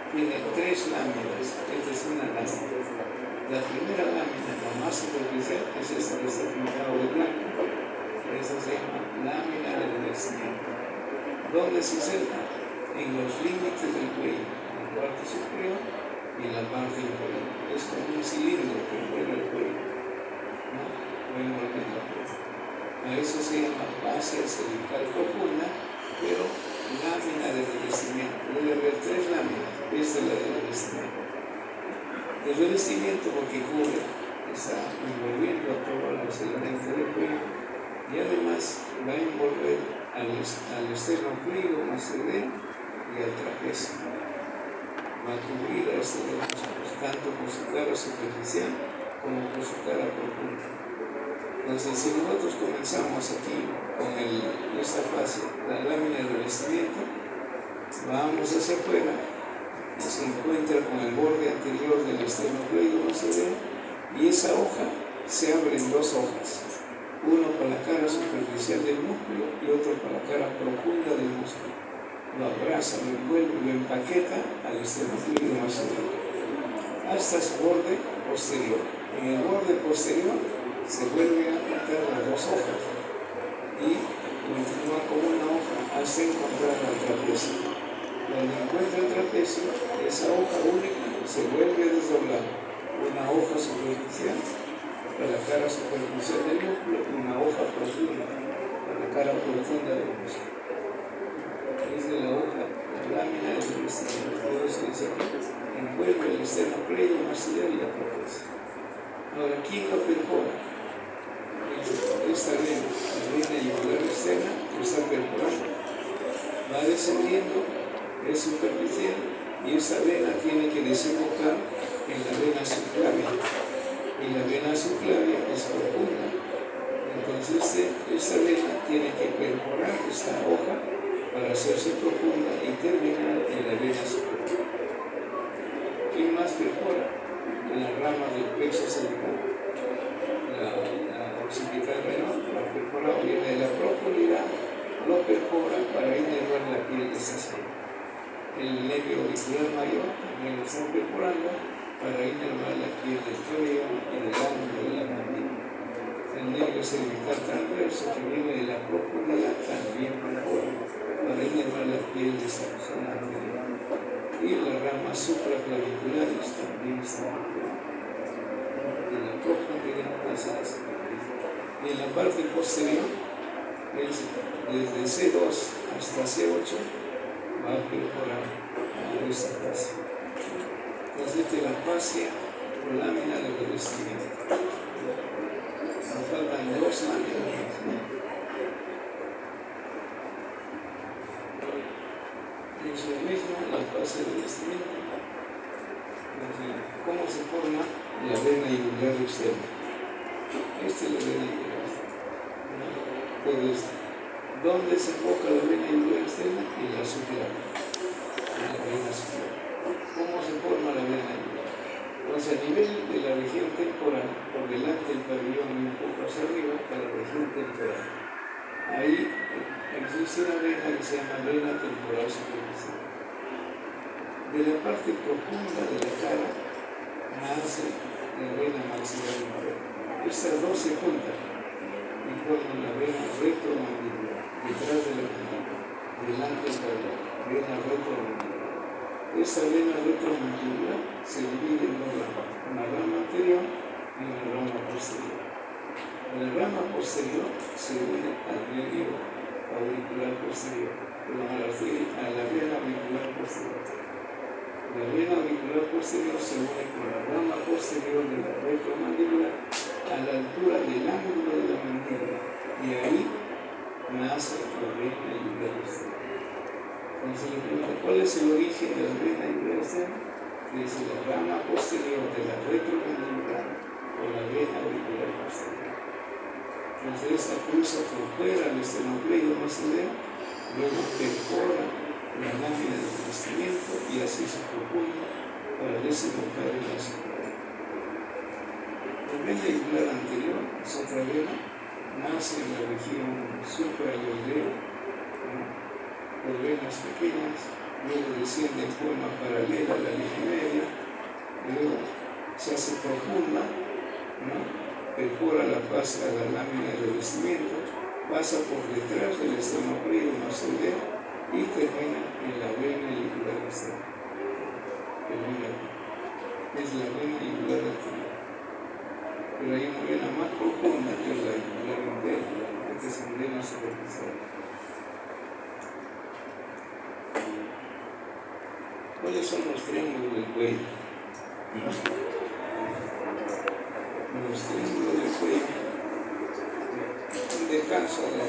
tiene 3 láminas. Esta es una lámina. La primera lámina, la más superficial, es esta que está pintado de blanco. Esa se llama lámina de revestimiento. ¿Dónde se inserta? En los límites del cuello, en la parte superior y en la parte inferior. Es como un cilindro que envuelve el cuello. ¿No? A eso se llama fascia cervical profunda, pero lámina de revestimiento. Debe haber 3 láminas. Esta es la de revestimiento. El revestimiento, porque cubre, está envolviendo a todos los elementos del cuello y además va a envolver al esternocleido mastoideo y al trapecio. Va a cubrir a estos dos músculos, tanto por su cara superficial como por su cara profunda. Entonces, si nosotros comenzamos aquí con esta fase, la lámina de revestimiento, vamos hacia afuera, se encuentra con el borde anterior del esternocleido mastoideo y esa hoja se abre en 2 hojas, uno para la cara superficial del músculo y otro para la cara profunda del músculo. Lo abraza, lo envuelve, lo empaqueta al esternocleido mastoideo hasta su borde posterior. En el borde posterior se vuelve a juntar las 2 hojas y continúa con una hoja hasta encontrar al trapecio. Cuando encuentra el trapecio, esa hoja única se vuelve a desdoblar. Una hoja superficial para la cara superficial del músculo y una hoja profunda para la cara profunda del músculo. Es de la hoja, la lámina de revestimiento. Todo eso dice aquí, envuelve el esternocleido maxilar y la prótesis. Ahora, ¿quién lo perfora? Esta vena, la vena yugular externa, que está perforando, va descendiendo, es superficial, y esa vena tiene que desembocar en la vena subclavia, y la vena subclavia es profunda. Entonces, esta vena tiene que perforar esta hoja para hacerse profunda y terminar en la vena subclavia. ¿Quién más perfora? La rama del plexo cervical, la occipital menor, la perforada viene de la profundidad, lo perfora para inervar la piel de esa zona. El nervio auricular mayor también lo está perforando para inervar la piel del tobillo y del ángulo de la mandíbula. El nervio cervical transverso que viene de la profundidad también perfora para inervar la piel de esa zona anterior. Y las ramas supraclaviculares también están de la profundidad hacia la superficie. Y en la parte posterior, desde C2 hasta C8, va a perforar a esa fascia. Entonces, de la fascia o lámina de revestimiento. Nos faltan 2 láminas, ¿no? Es lo mismo la fase de revestimiento. ¿Cómo se forma la vena yugular externa? Esta es la vena yugular externa. Pues, ¿dónde se enfoca la vena yugular externa? En la subclavia. En la vena subclavia. ¿Cómo se forma la vena yugular? Pues a nivel de la región temporal, por delante del pabellón y un poco hacia arriba, está la región temporal. Ahí existe una vena que se llama vena temporal superficial. De la parte profunda de la cara nace la vena maxilar inferior. Estas dos se juntan y forman la vena retromandibular, detrás de la mandíbula, delante del pabellón, vena retromandibular. Esta vena retromandibular se divide en 2 ramas, una rama anterior y una rama posterior. La rama posterior se une al nervio auricular posterior, a la vena auricular posterior. La vena auricular posterior se une con la rama posterior de la retromandibular a la altura del ángulo de la mandíbula, y ahí nace la vena yugular externa. Entonces le pregunto, ¿cuál es el origen de la vena yugular externa? Es la rama posterior de la retromandibular o la vena auricular posterior. Entonces esta cruza por fuera del esternocleido maxilar, luego perfora la lámina de revestimiento y así se profunda para desembocar en la subclavia. La vena yugular anterior es otra vena, nace en la región suprayoidea, por venas pequeñas, luego desciende en forma paralela a la línea media, luego se hace profunda, perfora la fase de la lámina de revestimiento, pasa por detrás del esternocleido maxilar y termina en la vena yugular externa. Termina aquí. Es la vena yugular anterior. Pero hay una vena más profunda que es la yugular interna. Esta es una vena superficial. ¿Cuáles son los triángulos del cuello? Los triángulos del cuello. Un descanso de la